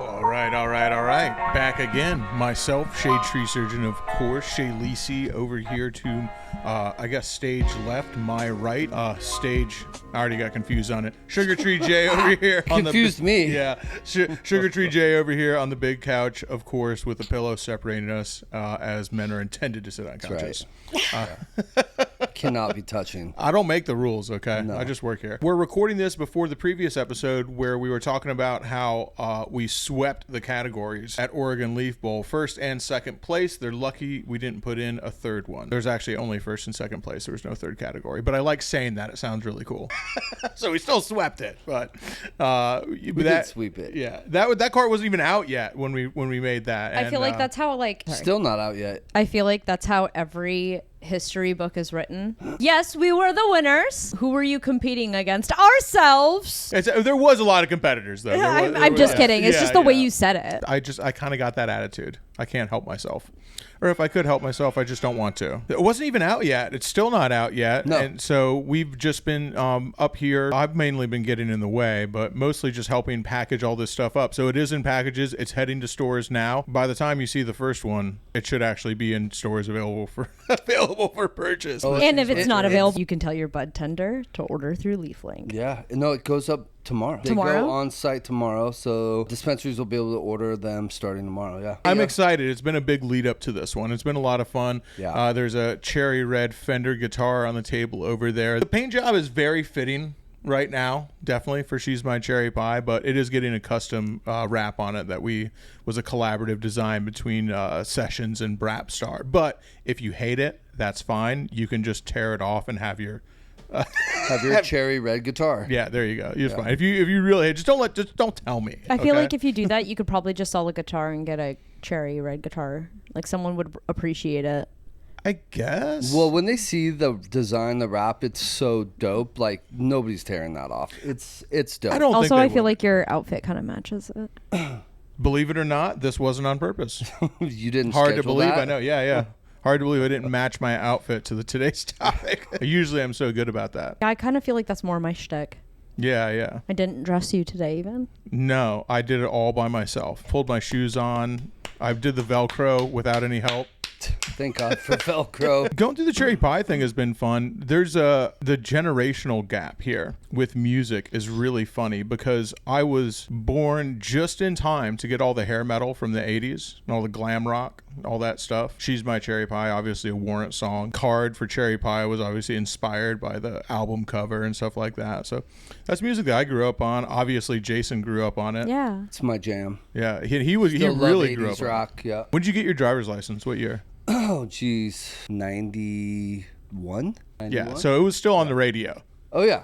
All right. Back again. Myself, Shadetree Surgeon, of course. Shay Lisi over here to, I guess, stage left, my right. Stage, I already got confused on it. Sugar Tree J over here. Confused me. Yeah. Sugar Tree J over here on the big couch, of course, with a pillow separating us as men are intended to sit on couches. Right. Cannot be touching. I don't make the rules, okay? No. I just work here. We're recording this before the previous episode where we were talking about how we swept the categories at Oregon Leaf Bowl. First and second place. They're lucky we didn't put in a third one. There's actually only first and second place. There was no third category. But I like saying that. It sounds really cool. So we still swept it. But we did sweep it. Yeah. That card wasn't even out yet when we made that. I feel like that's how Still not out yet. I feel like that's how every history book is written. Yes, we were the winners. Who were you competing against? Ourselves. There was a lot of competitors, though. I'm just kidding. It's just the way you said it. I kind of got that attitude. I can't help myself. Or if I could help myself, I just don't want to. It wasn't even out yet. It's still not out yet. No. And so we've just been up here. I've mainly been getting in the way, but mostly just helping package all this stuff up. So it is in packages. It's heading to stores now. By the time you see the first one, it should actually be in stores available for purchase. Oh, and if it's not available, you can tell your bud tender to order through LeafLink. Yeah. No, it goes up tomorrow. They go on site tomorrow, so dispensaries will be able to order them starting tomorrow. Yeah. I'm excited. It's been a big lead up to this one. It's been a lot of fun. Yeah. There's a cherry red Fender guitar on the table over there. The paint job is very fitting right now, definitely, for She's My Cherry Pie, but it is getting a custom wrap on it that was a collaborative design between Sessions and Brapstar. But if you hate it, that's fine. You can just tear it off and have your cherry red guitar. Yeah, there you go. You're fine. If you really just don't tell me. I feel like if you do that, you could probably just sell a guitar and get a cherry red guitar. Like someone would appreciate it. I guess. Well, when they see the design, the wrap, it's so dope. Like nobody's tearing that off. It's dope. I feel like your outfit kind of matches it. Believe it or not, this wasn't on purpose. You didn't. Hard to believe. I know. Yeah. Hard to believe I didn't match my outfit to today's topic. Usually I'm so good about that. I kind of feel like that's more my shtick. Yeah. I didn't dress you today even. No, I did it all by myself. Pulled my shoes on. I did the Velcro without any help. Thank God for Velcro. Going through the cherry pie thing has been fun. There's the generational gap here with music is really funny because I was born just in time to get all the hair metal from the 80s and all the glam rock, all that stuff. She's My Cherry Pie, obviously a Warrant song. Card for Cherry Pie was obviously inspired by the album cover and stuff like that. So that's music that I grew up on. Obviously, Jason grew up on it. Yeah. It's my jam. Yeah, he really grew up rock, on it. Yeah. When did you get your driver's license? What year? Oh, geez. 91? Yeah, so it was still on the radio. Oh, yeah.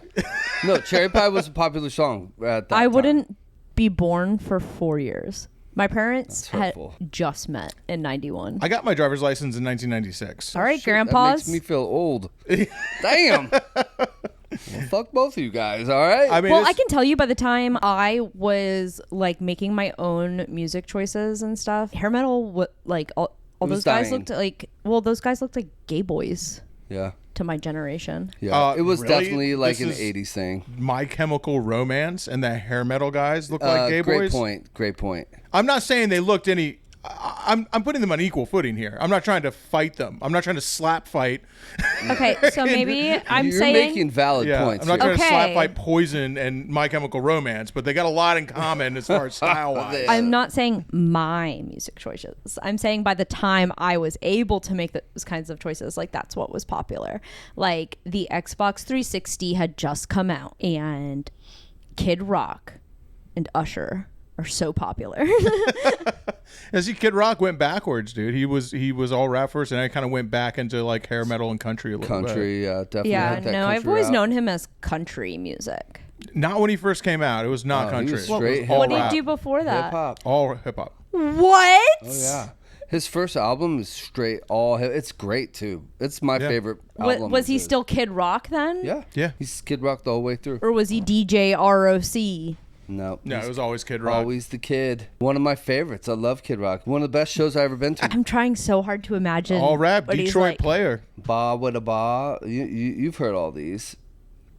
No, Cherry Pie was a popular song at that time. Wouldn't be born for 4 years. My parents had just met in 91. I got my driver's license in 1996. All right, grandpas. That makes me feel old. Damn. Well, fuck both of you guys, all right? I mean, I can tell you by the time I was like making my own music choices and stuff, hair metal, all those guys looked like, those guys looked like gay boys. Yeah. To my generation. Yeah. It was really? definitely like an 80s thing. My Chemical Romance and the hair metal guys look like gay boys. Great point. I'm not saying they looked any... I'm putting them on equal footing here. I'm not trying to fight them. I'm not trying to slap fight. Okay, so maybe You're making valid points. I'm not trying to slap fight Poison and My Chemical Romance, but they got a lot in common as far as style-wise. I'm not saying my music choices. I'm saying by the time I was able to make those kinds of choices, like that's what was popular. Like the Xbox 360 had just come out, and Kid Rock and Usher are so popular. And see, Kid Rock went backwards, dude. He was all rap first, and I kind of went back into like hair metal and country a little bit. Country, yeah, definitely. Yeah, no, I've always known him as country music. Not when he first came out. It was not country. He was straight what did he do before that? Hip hop. All hip hop. What? Oh yeah. His first album is straight all hip. It's great too. It's my favorite album. Was he still Kid Rock then? Yeah. He's Kid Rock the whole way through. Or was he DJ ROC? No, it was always Kid Rock. Always the Kid. One of my favorites. I love Kid Rock. One of the best shows I've ever been to. I'm trying so hard to imagine. All rap, Detroit player. Ba with a ba. You've heard all these.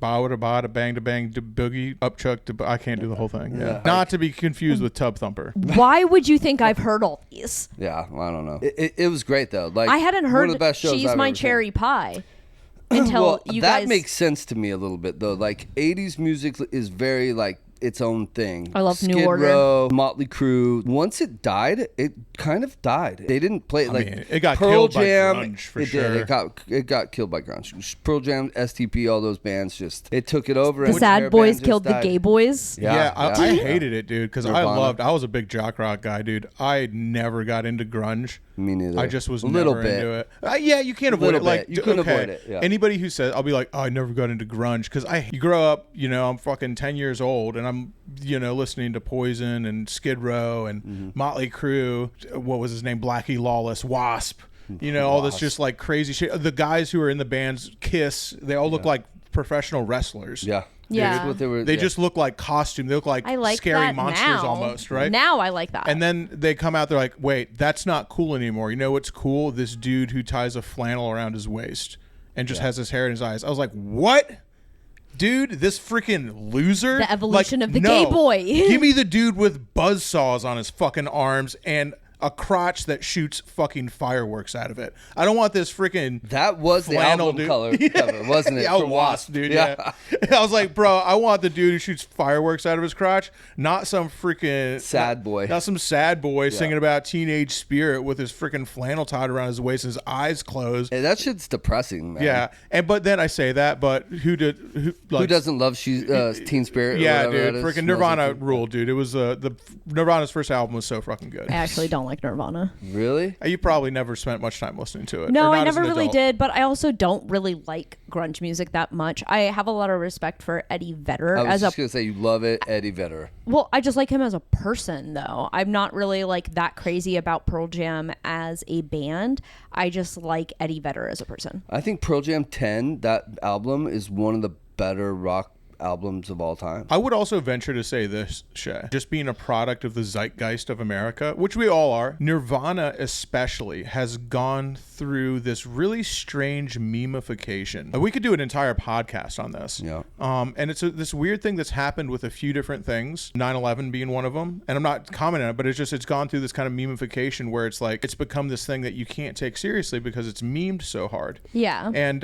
bow to bada bang to bang to boogie up chuck to I can't do the whole thing. Yeah. Not to be confused with Tub Thumper. Why would you think I've heard all these? Yeah, I don't know. It was great though. Like I hadn't heard one of the best shows She's I've My ever Cherry seen. Pie until Well, you that guys. makes sense to me a little bit though. Like 80s music is very like its own thing. I love Skid New Order. Row, Motley Crue. Once it died, it kind of died. They didn't play it like it got Pearl killed Jam. by grunge for it sure. did. It got killed by grunge. Pearl Jam, STP, all those bands just it took it over. The and sad hair boys band killed just the died. gay boys. Yeah, I hated it, dude, because I Nirvana. was a big jock rock guy, dude. I never got into grunge. Me neither. I just was a little never bit. into it. Yeah, you can't avoid Little it. Like bit. You couldn't okay. avoid it, yeah. Anybody who says, I'll be like, oh, I never got into grunge because you grow up, I'm fucking 10 years old and I'm, listening to Poison and Skid Row and Motley Crue. What was his name? Blackie Lawless, Wasp. All this just like crazy shit. The guys who are in the bands, Kiss, they all look like professional wrestlers. Yeah. Yeah. That's what they were. They just look like costume. They look like I like scary that monsters now. almost, right? Now I like that. And then they come out, they're like, wait, that's not cool anymore. You know what's cool? This dude who ties a flannel around his waist and just has his hair in his eyes. I was like, what? Dude, this freaking loser. The evolution Like, of the no. gay boy. Give me the dude with buzzsaws on his fucking arms and a crotch that shoots fucking fireworks out of it. I don't want this freaking That was the flannel album dude. color cover, wasn't it? Yeah, For Wasp, dude. Yeah. I was like, bro, I want the dude who shoots fireworks out of his crotch, not some freaking Sad boy. not some sad boy singing about teenage spirit with his freaking flannel tied around his waist and his eyes closed. Hey, that shit's depressing, man. Yeah, but then I say that, but who Who doesn't love Teen Spirit? Yeah, or whatever dude, that is? freaking Nirvana ruled, dude. It was the Nirvana's first album was so fucking good. I actually don't like Nirvana. Really? You probably never spent much time listening to it. No, or I not as never an really adult. did, but I also don't really like grunge music that much. I have a lot of respect for Eddie Vedder I was as just a gonna say you love it, Eddie Vedder. well, I just like him as a person though. I'm not really like that crazy about Pearl Jam as a band. I just like Eddie Vedder as a person. I think Pearl Jam 10, that album, is one of the better rock albums of all time. I would also venture to say this, Shay. Just being a product of the zeitgeist of America, which we all are, Nirvana especially has gone through this really strange memeification. We could do an entire podcast on this. Yeah. And it's this weird thing that's happened with a few different things, 9/11 being one of them. And I'm not commenting on it, but it's gone through this kind of memeification where it's like, it's become this thing that you can't take seriously because it's memed so hard. Yeah. And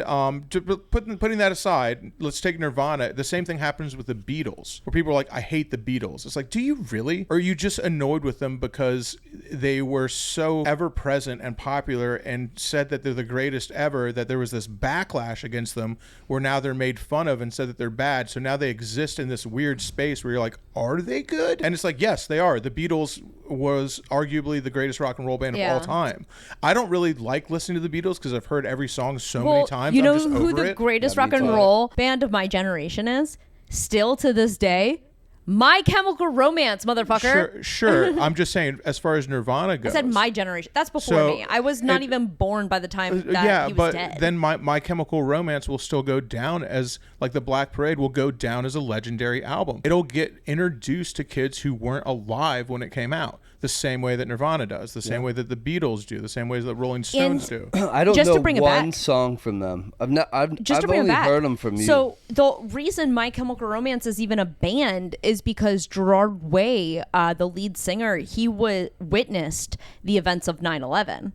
putting that aside, let's take Nirvana. The same thing happens with the Beatles, where people are like, I hate the Beatles. It's like, do you really? Or are you just annoyed with them because they were so ever present and popular and said that they're the greatest ever, that there was this backlash against them where now they're made fun of and said that they're bad. So now they exist in this weird space where you're like, are they good? And it's like, yes, they are. The Beatles was arguably the greatest rock and roll band of all time. I don't really like listening to the Beatles because I've heard every song so many times. You know I'm just who over the it. greatest Yeah, rock me and too. roll band of my generation is? Still to this day, My Chemical Romance, motherfucker. Sure. I'm just saying, as far as Nirvana goes. I said my generation. That's before So, me. I was not even born by the time that he was but dead. then my Chemical Romance will still go down as, like, the Black Parade will go down as a legendary album. It'll get introduced to kids who weren't alive when it came out, the same way that Nirvana does, the same way that the Beatles do, the same way that Rolling Stones do. I don't Just know to bring it one back. song from them. I've Just to bring only it back. heard them from you. So the reason My Chemical Romance is even a band is because Gerard Way, the lead singer, he witnessed the events of 9/11,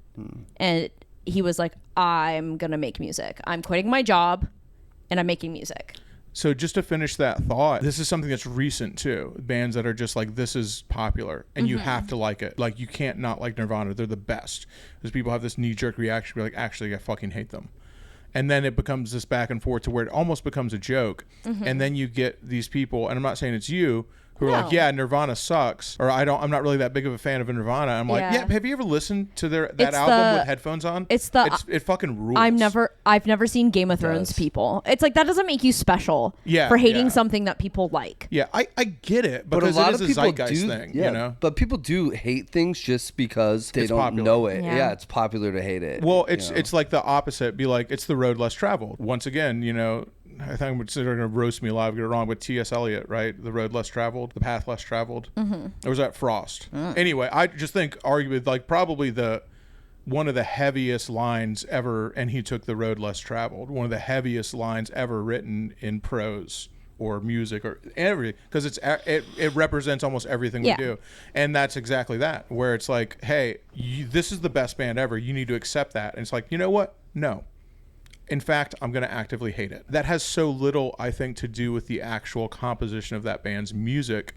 and he was like, "I'm gonna make music. I'm quitting my job, and I'm making music." So just to finish that thought, this is something that's recent too. Bands that are just like, this is popular and you have to like it. Like, you can't not like Nirvana. They're the best. Because people have this knee-jerk reaction, be like, actually, I fucking hate them. And then it becomes this back and forth to where it almost becomes a joke. And then you get these people, and I'm not saying it's you, who are like, yeah, Nirvana sucks, or I'm not really that big of a fan of Nirvana. I'm like, yeah, have you ever listened to that It's album with headphones on? it fucking rules. I've never seen Game of Thrones people. It's like, that doesn't make you special for hating something that people like. Yeah, I get it, but a because lot it is of a people zeitgeist do, thing, yeah, you know? But people do hate things just because they It's don't popular. know it. Yeah. Yeah, it's popular to hate it. Well, it's like the opposite. Be like, it's the road less traveled. Once again, I think they're going to roast me alive, get it wrong, but T.S. Eliot, right? The road less traveled, the path less traveled. Or was that Frost? Anyway, I just think, arguably, like, probably one of the heaviest lines ever, and he took the road less traveled. One of the heaviest lines ever written in prose or music or everything, because it represents almost everything we do. And that's exactly that, where it's like, hey, this is the best band ever. You need to accept that. And it's like, you know what? No. In fact, I'm going to actively hate it. That has so little, I think, to do with the actual composition of that band's music,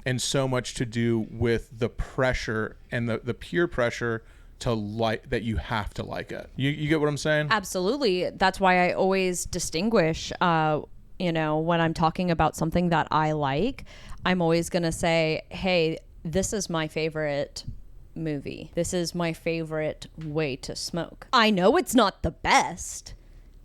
and so much to do with the pressure and the peer pressure to like that you have to like it. You get what I'm saying? Absolutely. That's why I always distinguish, when I'm talking about something that I like, I'm always going to say, hey, this is my favorite movie. This is my favorite way to smoke. I know it's not the best,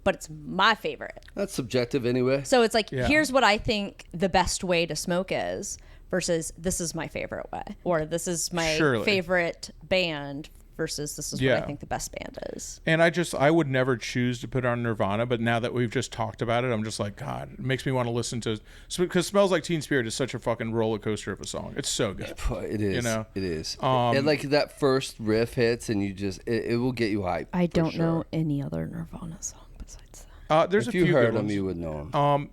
but it's my favorite. That's subjective anyway. So it's like, here's what I think the best way to smoke is versus this is my favorite way, or this is my favorite band versus this is what I think the best band is. And I would never choose to put on Nirvana, but now that we've just talked about it, I'm just like, God, it makes me want to listen to, because Smells Like Teen Spirit is such a fucking roller coaster of a song. It's so good. It is. It is. And like that first riff hits and you just, it will get you hyped. I don't know any other Nirvana song besides that. There's if a few you heard good them, ones. you would know them.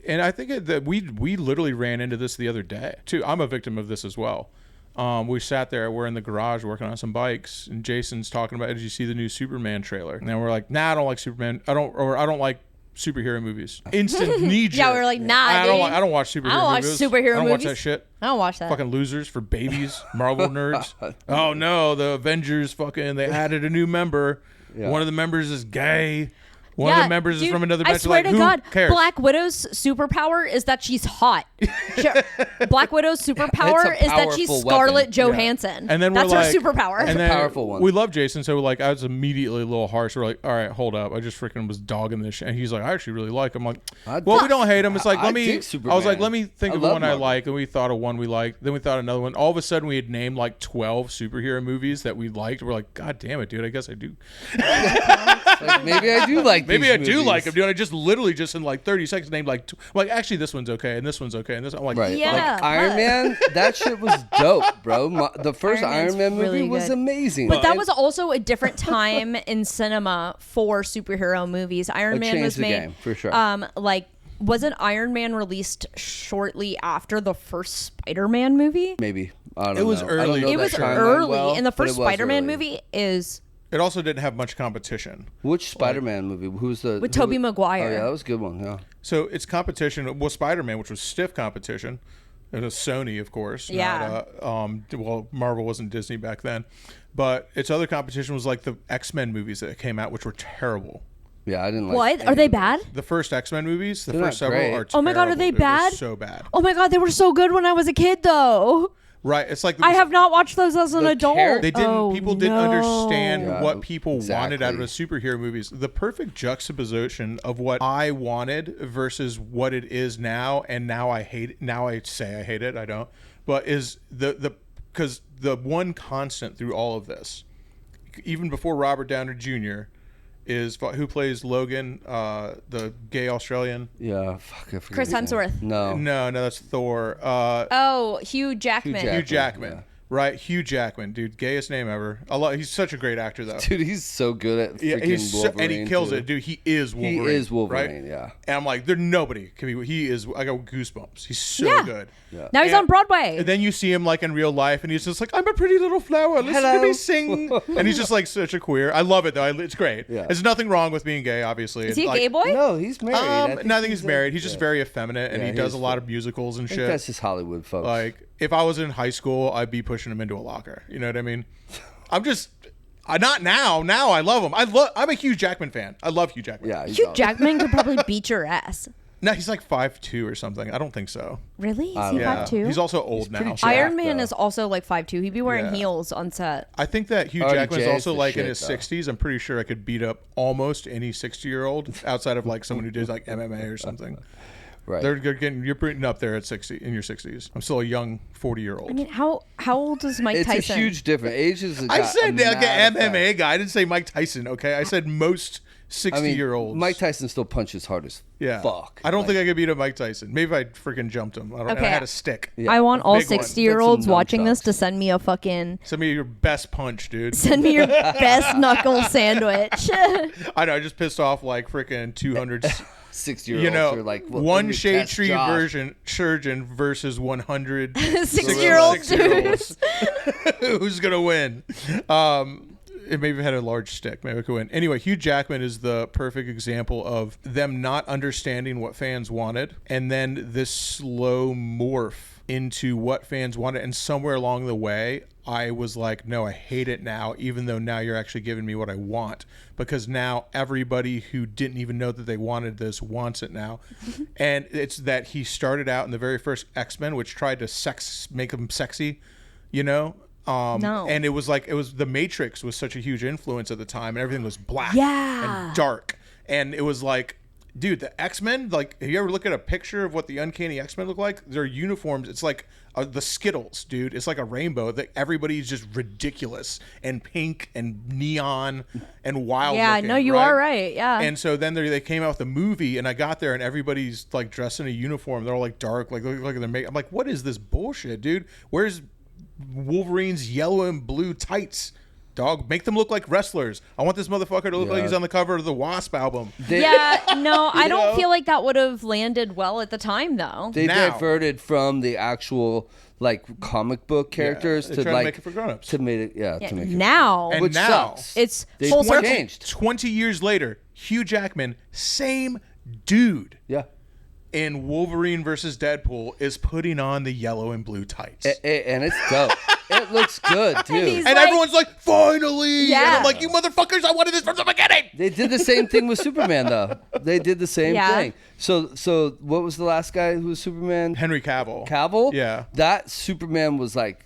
And I think that we literally ran into this the other day too. I'm a victim of this as well. We sat there, we're in the garage working on some bikes, and Jason's talking about, did you see the new Superman trailer? And then we're like, nah, I don't like Superman. I don't like superhero movies. Instant knee jerk. Yeah, we're like, nah, I don't watch superhero movies. I don't watch that shit. I don't watch that. Fucking losers for babies, Marvel nerds. Oh no, the Avengers they added a new member. Yeah. One of the members is gay. One of the members is from another dimension. I swear to God, cares? Black Widow's superpower is that she's hot. Black Widow's superpower is that she's Scarlett Johansson. Yeah. And then that's her superpower. And it's a powerful one. We love Jason, so I was immediately a little harsh. We're like, all right, hold up. I just freaking was dogging this shit. And he's like, I actually really like him. I'm like, we don't hate him. It's like, let me think of one I like. And we thought of one we liked. Then we thought another one. All of a sudden, we had named like 12 superhero movies that we liked. We're like, God damn it, dude. I guess I do. Like, maybe I do like maybe I movies. do like them, dude. I just literally just in like 30 seconds named like actually this one's okay and this one's okay and this. I'm like, like Iron Man. That shit was dope, bro. The first Iron Man movie really was amazing. But that was also a different time in cinema for superhero movies. Iron Man was made, game, for sure. Wasn't Iron Man released shortly after the first Spider-Man movie? Maybe. I don't know. It was early. It was early, and the first Spider-Man movie is. It also didn't have much competition. Which Spider-Man movie? With Tobey Maguire. Oh yeah, that was a good one. Yeah. So it's competition. Well, Spider-Man, which was stiff competition. It was Sony, of course. Yeah. Not, Marvel wasn't Disney back then, but its other competition was like the X-Men movies that came out, which were terrible. Yeah, I didn't like. What? Are they bad? The first X-Men movies, They're first several are terrible. Oh my God, are they bad? So bad. Oh my God, they were so good when I was a kid, though. Right, it's like I have not watched those as an adult. They didn't. People didn't understand what people wanted out of a superhero movies. The perfect juxtaposition of what I wanted versus what it is now, and now I hate it. Now I say I hate it. I don't. But is because the one constant through all of this, even before Robert Downey Jr., is who plays Logan, the gay Australian. Yeah, fuck. I forget Chris Hemsworth. No, that's Thor. Hugh Jackman. Hugh Jackman. Yeah. Right, Hugh Jackman, dude, gayest name ever. He's such a great actor, though. Dude, he's so good at freaking Wolverine, and he kills it, dude. He is Wolverine. He is Wolverine, right? Yeah. And I'm like, nobody can be. He is. I got goosebumps. He's so good. Yeah. Now he's on Broadway. And then you see him like in real life, and he's just like, I'm a pretty little flower. Listen to me sing. And he's just like such a queer. I love it though. It's great. Yeah. There's nothing wrong with being gay, obviously. Is he a gay boy? No, he's married. No, I think he's married. He's just very effeminate, and he does a lot of musicals and shit. That's just Hollywood, folks. Like, if I was in high school, I'd be pushing him into a locker. You know what I mean? I'm just not now. Now I love him. I'm a Hugh Jackman fan. I love Hugh Jackman. Yeah, Hugh Jackman could probably beat your ass. No, he's like 5'2" or something. I don't think so. Really? Is he 5'2"? He's also old now. Iron Man is also like 5'2". He'd be wearing heels on set. I think that Hugh Jackman's also like in his 60s. I'm pretty sure I could beat up almost any 60-year-old outside of like someone who did like MMA or something. Right. You're putting up there at 60 in your 60s. I'm still a young 40-year-old. I mean, how old is Mike Tyson? It's a huge difference. Age is. I said like an MMA guy. I didn't say Mike Tyson. Okay, I said most 60-year-olds. Mike Tyson still punches hard as fuck. I don't think I could beat a Mike Tyson. Maybe if I freaking jumped him. I had a stick. Yeah. I want all Big one. 60-year-olds watching this to send me a fucking. Send me your best punch, dude. Send me your best knuckle sandwich. I know. I just pissed off like freaking 200. 60-year-olds are like one Shadetree surgeon versus 100 6-year-old dudes. Who's gonna win? It maybe had a large stick. Maybe I could win. Anyway, Hugh Jackman is the perfect example of them not understanding what fans wanted, and then this slow morph into what fans wanted. And somewhere along the way, I was like, no, I hate it now, even though now you're actually giving me what I want. Because now everybody who didn't even know that they wanted this wants it now. And it's that he started out in the very first X-Men, which tried to make them sexy, you know? No. And it was the Matrix was such a huge influence at the time, and everything was black and dark. And it was like, dude, the X-Men, like, have you ever look at a picture of what the Uncanny X-Men look like? Their uniforms, it's like the Skittles, dude. It's like a rainbow. That everybody's just ridiculous and pink and neon and wild. Yeah, looking, no, you are right. Yeah. And so then they came out with a movie, and I got there, and everybody's like dressed in a uniform. They're all like dark, like they're I'm like, what is this bullshit, dude? Where's Wolverine's yellow and blue tights? Dog, make them look like wrestlers. I want this motherfucker to look like he's on the cover of the Wasp album. I don't feel like that would have landed well at the time, though. They diverted from the actual like comic book characters to like make it for grown-ups. To make it now, and which now sucks. It's They full circle. changed. 20 years later, Hugh Jackman, same dude. Yeah. In Wolverine versus Deadpool is putting on the yellow and blue tights. And it's dope. It looks good, too. And and everyone's like, finally! Yeah. And I'm like, you motherfuckers, I wanted this from the beginning! They did the same thing with Superman, though. They did the same thing. So what was the last guy who was Superman? Henry Cavill. Cavill? Yeah. That Superman was like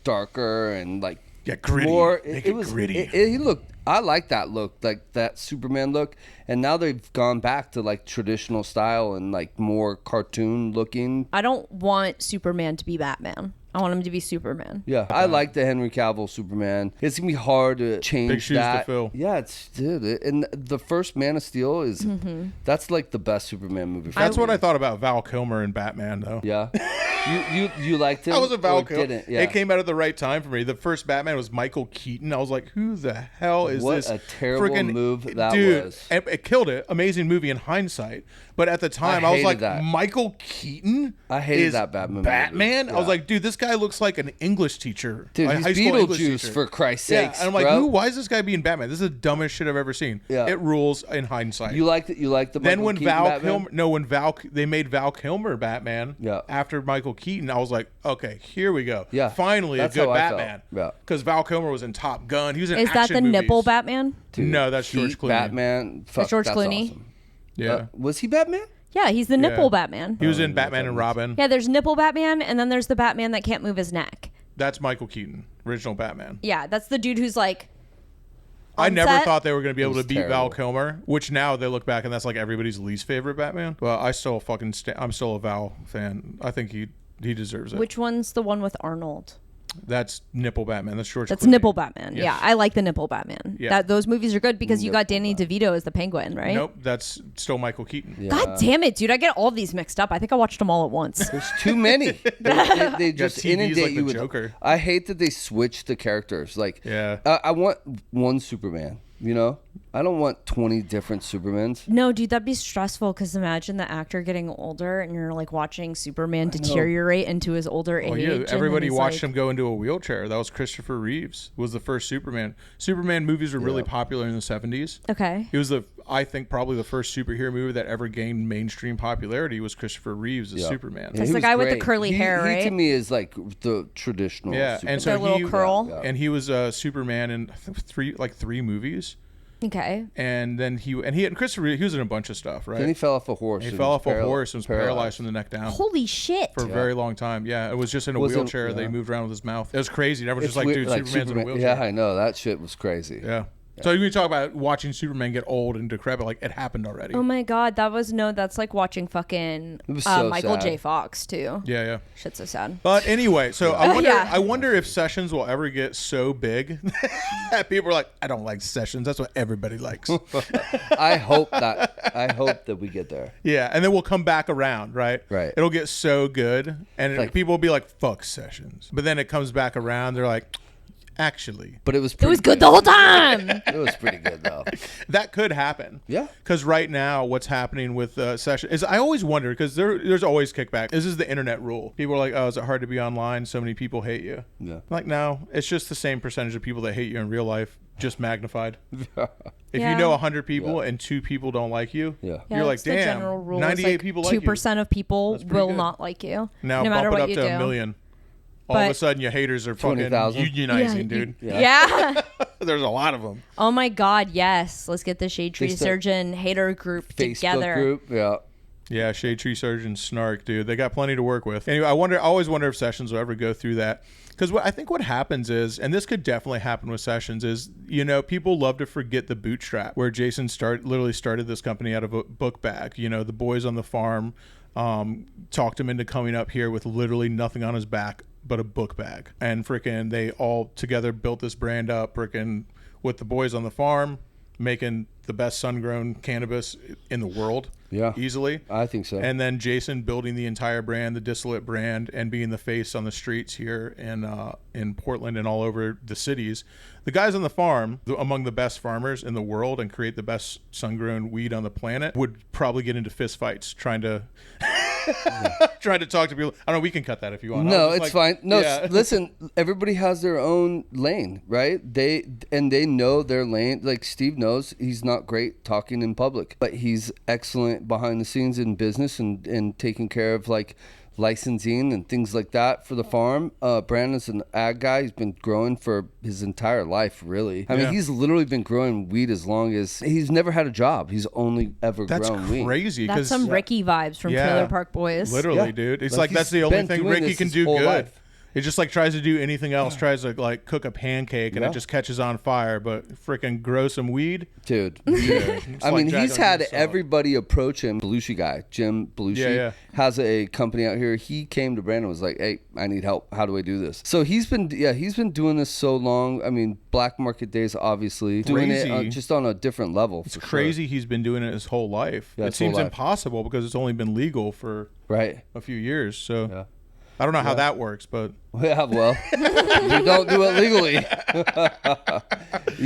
darker and like gritty. More, it was gritty. He looked. I like that look, like that Superman look. And now they've gone back to like traditional style and like more cartoon looking. I don't want Superman to be Batman. I want him to be Superman. Yeah, I like the Henry Cavill Superman. It's gonna be hard to change Big shoes that. to fill. Yeah, and the first Man of Steel is that's like the best Superman movie. That's what I thought about Val Kilmer in Batman, though. Yeah, you liked him. I was a Val Kilmer. Didn't? Yeah. It came out at the right time for me. The first Batman was Michael Keaton. I was like, who the hell is this? What a terrible move that was. And it killed it. Amazing movie in hindsight. But at the time, I was like, that. Michael Keaton? I hated that Batman. Yeah. I was like, dude, this guy looks like an English teacher. Dude, he's Beetlejuice, for Christ's sakes. And I'm like, why is this guy being Batman? This is the dumbest shit I've ever seen. Yeah. It rules in hindsight. You liked it? You liked the then Michael Keaton Batman? They made Val Kilmer Batman after Michael Keaton, I was like, okay, here we go. Yeah. Finally, that's a good how Batman. Yeah. Because Val Kilmer was in Top Gun. He was in Is that the movies. nipple Batman? Dude, no, that's George Clooney. Batman. Fuck, That's George that's Clooney? Awesome. Yeah. Was he Batman? Yeah, he's the nipple Batman. He was in Batman and Robin. Yeah, there's nipple Batman, and then there's the Batman that can't move his neck. That's Michael Keaton, original Batman. Yeah, that's the dude who's like. I never set. thought they were going to be able to beat terrible. Val Kilmer, which now they look back and that's like everybody's least favorite Batman. Well, I'm still a Val fan. I think he deserves it. Which one's the one with Arnold? That's nipple Batman. That's George That's Clooney. nipple Batman. Yeah, I like the nipple Batman. Yeah. Those movies are good because you got Danny DeVito as the Penguin, right? Nope, that's still Michael Keaton. Yeah. God damn it, dude! I get all these mixed up. I think I watched them all at once. There's too many. They just TVs inundate like you the with. Joker. I hate that they switch the characters. Like, I want one Superman. You know, I don't want 20 different Supermans. No, dude, that'd be stressful because imagine the actor getting older and you're like watching Superman deteriorate into his older age. Yeah, everybody watched like, him go into a wheelchair. That was Christopher Reeves. Was the first Superman. Superman movies were really popular in the 70s. Okay. He was I think probably the first superhero movie that ever gained mainstream popularity was Christopher Reeves as Superman. That's the guy with the curly hair, right? He to me is like the traditional. Yeah, and so the little curl. and he was Superman in I think three movies. Okay. And then and Christopher Reeve, he was in a bunch of stuff, right? Then he fell off a horse. He fell off a horse and was paralyzed from the neck down. Holy shit. For a very long time. Yeah, it was just in a wheelchair. They moved around with his mouth. It was crazy. And everyone's just like, dude, Superman's in a wheelchair. Yeah, I know. That shit was crazy. Yeah. So you talk about watching Superman get old and decrepit, like it happened already. Oh my God, that's like watching fucking It was so Michael sad. J. Fox too. Yeah. Shit's so sad. But anyway, so I wonder, Yeah. I wonder if Sessions will ever get so big that people are like, I don't like Sessions. That's what everybody likes. I hope that we get there. Yeah, and then we'll come back around, right? Right. It'll get so good, and Like- people will be like, fuck Sessions. But then it comes back around, they're like, actually, But it was It was good the whole time. It was pretty good though. that could happen. Yeah. Because right now, what's happening with Sessions is I always wonder, because there's always kickback. This is the internet rule. People are like, oh, is it hard to be online? So many people hate you. Yeah. Like, no, it's just the same percentage of people that hate you in real life, just magnified. If Yeah. you know 100 people and 2 people don't like you, Yeah. you're like, that's the damn, general rule. 98 Like, people like you. 2% of people That's pretty will good. not like you. Now no matter bump it what up you to do. a million. All of a But- sudden, your haters are fucking 20,000. unionizing, dude. Yeah. There's a lot of them. Oh my God, yes. Let's get the Shadetree They start- Surgeon hater group Facebook together. group. Yeah. Yeah, Shadetree Surgeon Snark, dude. They got plenty to work with. Anyway, I always wonder if Sessions will ever go through that. Because I think what happens is, and this could definitely happen with Sessions, is, people love to forget the bootstrap, where Jason literally started this company out of a book bag. The boys on the farm talked him into coming up here with literally nothing on his back but a book bag. And freaking they all together built this brand up, freaking with the boys on the farm, making the best sun-grown cannabis in the world. Yeah. Easily. I think so. And then Jason building the entire brand, the distillate brand, and being the face on the streets here in Portland and all over the cities. The guys on the farm, among the best farmers in the world and create the best sun-grown weed on the planet, would probably get into fistfights trying to trying to talk to people. I don't know. We can cut that if you want. No, I was it's just fine. No, yeah. listen. Everybody has their own lane, right? They know their lane. Like Steve knows he's not great talking in public, but he's excellent behind the scenes in business and taking care of like licensing and things like that for the farm. Brandon's an ag guy. He's been growing for his entire life, really. I mean, Yeah. he's literally been growing weed as long as he's never had a job. He's only ever That's grown weed. crazy. That's 'cause some Ricky vibes from Yeah. Trailer Park Boys. Literally, Yeah. dude. It's Like, like that's he's the only been thing doing Ricky this can his do whole good. life. It just like tries to do anything else, tries to like cook a pancake and Yeah. it just catches on fire, but freaking grow some weed. Dude. It's I like mean, Jack he's on had Salt. everybody approach him. Belushi guy, Jim Belushi, Yeah. has a company out here. He came to Brandon and was like, "Hey, I need help. How do I do this?" So he's been doing this so long. I mean, Black Market Days, obviously doing it Crazy. just on a different level. It's for sure. crazy he's been doing it his whole life. Yeah, It his whole seems life. impossible because it's only been legal for right? a few years. So Yeah. I don't know how that works, but Yeah, well, you don't do it legally.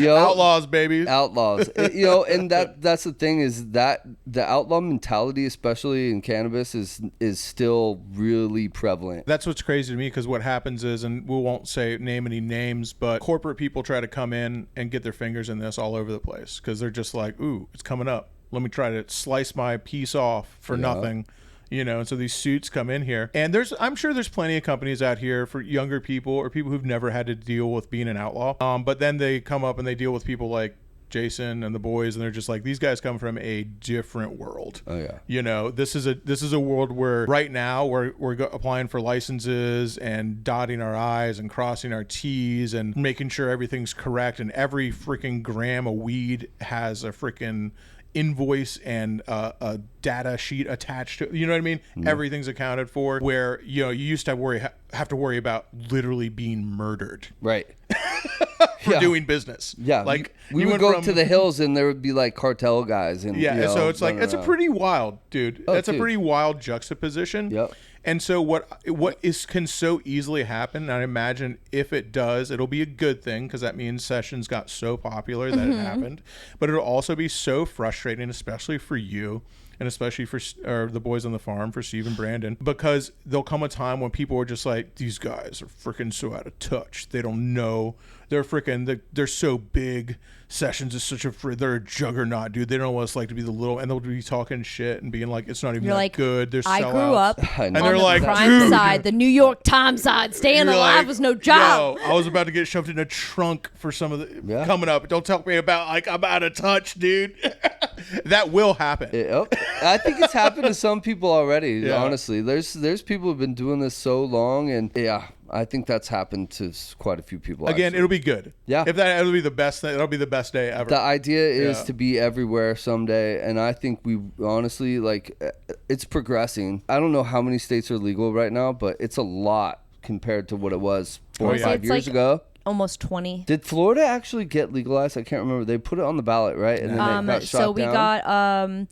outlaws, baby. Outlaws. And that's the thing is that the outlaw mentality, especially in cannabis, is still really prevalent. That's what's crazy to me because what happens is, and we won't name any names, but corporate people try to come in and get their fingers in this all over the place because they're just like, ooh, it's coming up. Let me try to slice my piece off for nothing. And so these suits come in here, and I'm sure there's plenty of companies out here for younger people or people who've never had to deal with being an outlaw. But then they come up and they deal with people like Jason and the boys, and they're just like, these guys come from a different world. Oh yeah. This is a world where right now we're applying for licenses and dotting our I's and crossing our T's and making sure everything's correct, and every freaking gram of weed has a freaking invoice and a data sheet attached to it. You know what I mean? Everything's accounted for, where you used to have to worry about literally being murdered Right. for doing business. Yeah, like we you would went go from- to the hills and there would be like cartel guys and so it's like running it's a around. pretty wild, dude. Oh, That's a dude. pretty wild juxtaposition. Yep. And so can so easily happen, and I imagine if it does, it'll be a good thing because that means Sessions got so popular that it happened. But it'll also be so frustrating, especially for you and especially for the boys on the farm, for Steve and Brandon, because there'll come a time when people are just like, these guys are freaking so out of touch. They don't know. They're so big. Sessions is they're a juggernaut, dude. They don't know what it's like to be the little, and they'll be talking shit and being like, it's not even You're that like, good. They're I sellouts. grew up I know. And they're on like, the crime dude. side, the New York Times side. Staying You're alive like, was no job. Yo, I was about to get shoved in a trunk for some of the Yeah. coming up. Don't talk to me about like I'm out of touch, dude. That will happen. I think it's happened to some people already. Yeah. Honestly, there's people who've been doing this so long, and yeah, I think that's happened to quite a few people. Again, actually. it'll be good. Yeah. It'll be the best thing. It'll be the best day ever. The idea is Yeah. to be everywhere someday, and I think we honestly it's progressing. I don't know how many states are legal right now, but it's a lot compared to what it was 4 or yeah. 5 years ago. Almost 20. Did Florida actually get legalized? I can't remember. They put it on the ballot, right? And then it got shot so we down. got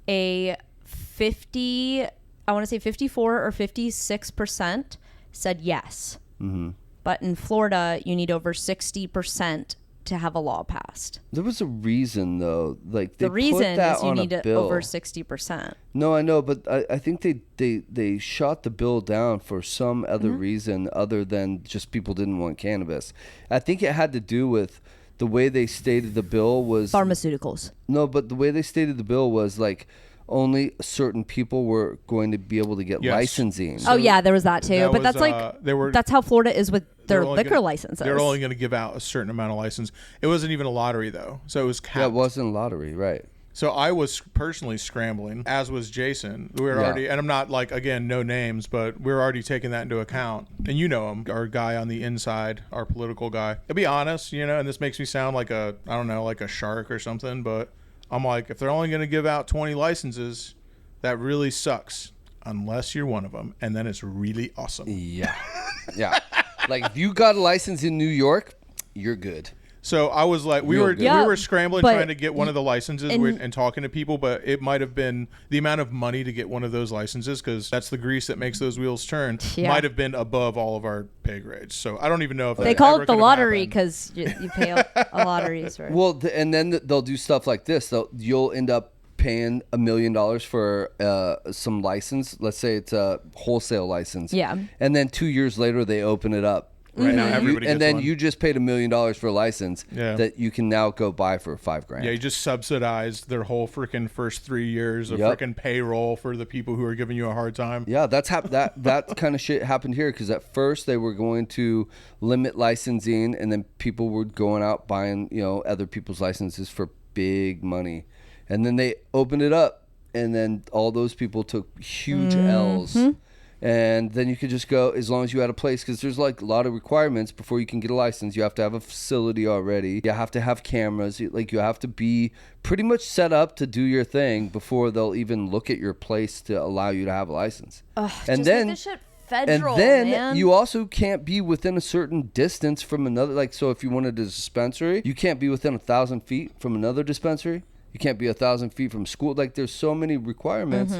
a 50, I want to say 54 or 56% said yes. Mm-hmm. But in Florida, you need over 60% to have a law passed. There was a reason, though. Like The put reason that is you on a need bill. over 60%. No, I know, but I think they shot the bill down for some other reason other than just people didn't want cannabis. I think it had to do with the way they stated the bill was Pharmaceuticals. No, but the way they stated the bill was like only certain people were going to be able to get Yes. licensing. Oh yeah, there was that too. That But was, that's that's how Florida is with their only liquor gonna- licenses. They're only going to give out a certain amount of license. It wasn't even a lottery though, so it was capped. Yeah, it wasn't a lottery, right? So I was personally scrambling, as was Jason. We were already, and I'm not like, again, no names, but we're already taking that into account. And you know him, our guy on the inside, our political guy. To be honest, and this makes me sound like I don't know, like a shark or something, but I'm like, if they're only going to give out 20 licenses, that really sucks. Unless you're one of them, and then it's really awesome. Yeah. Yeah. Like if you got a license in New York, you're good. So I was like, we Real were good. Yeah, scrambling but trying to get one of the licenses and- and talking to people, but it might have been the amount of money to get one of those licenses, because that's the grease that makes those wheels turn, Yeah. might have been above all of our pay grades. So I don't even know if They that call ever it the could have lottery happened. because you pay a lotteries for. Well, and then they'll do stuff like this. You'll end up paying $1 million for some license. Let's say it's a wholesale license. Yeah. And then 2 years later, they open it up. Right now, And everybody gets one. you just paid $1 million for a license Yeah. that you can now go buy for $5,000. Yeah, you just subsidized their whole freaking first 3 years of Yep. freaking payroll for the people who are giving you a hard time. Yeah, that kind of shit happened here because at first they were going to limit licensing, and then people were going out buying other people's licenses for big money, and then they opened it up, and then all those people took huge L's. And then you could just go as long as you had a place, because there's like a lot of requirements before you can get a license. You have to have a facility already. You have to have cameras. You have to be pretty much set up to do your thing before they'll even look at your place to allow you to have a license. and and just then make this shit federal, and then man. you also can't be within a certain distance from another. Like, so if you wanted a dispensary, you can't be within 1,000 feet from another dispensary. You can't be 1,000 feet from school. Like, there's so many requirements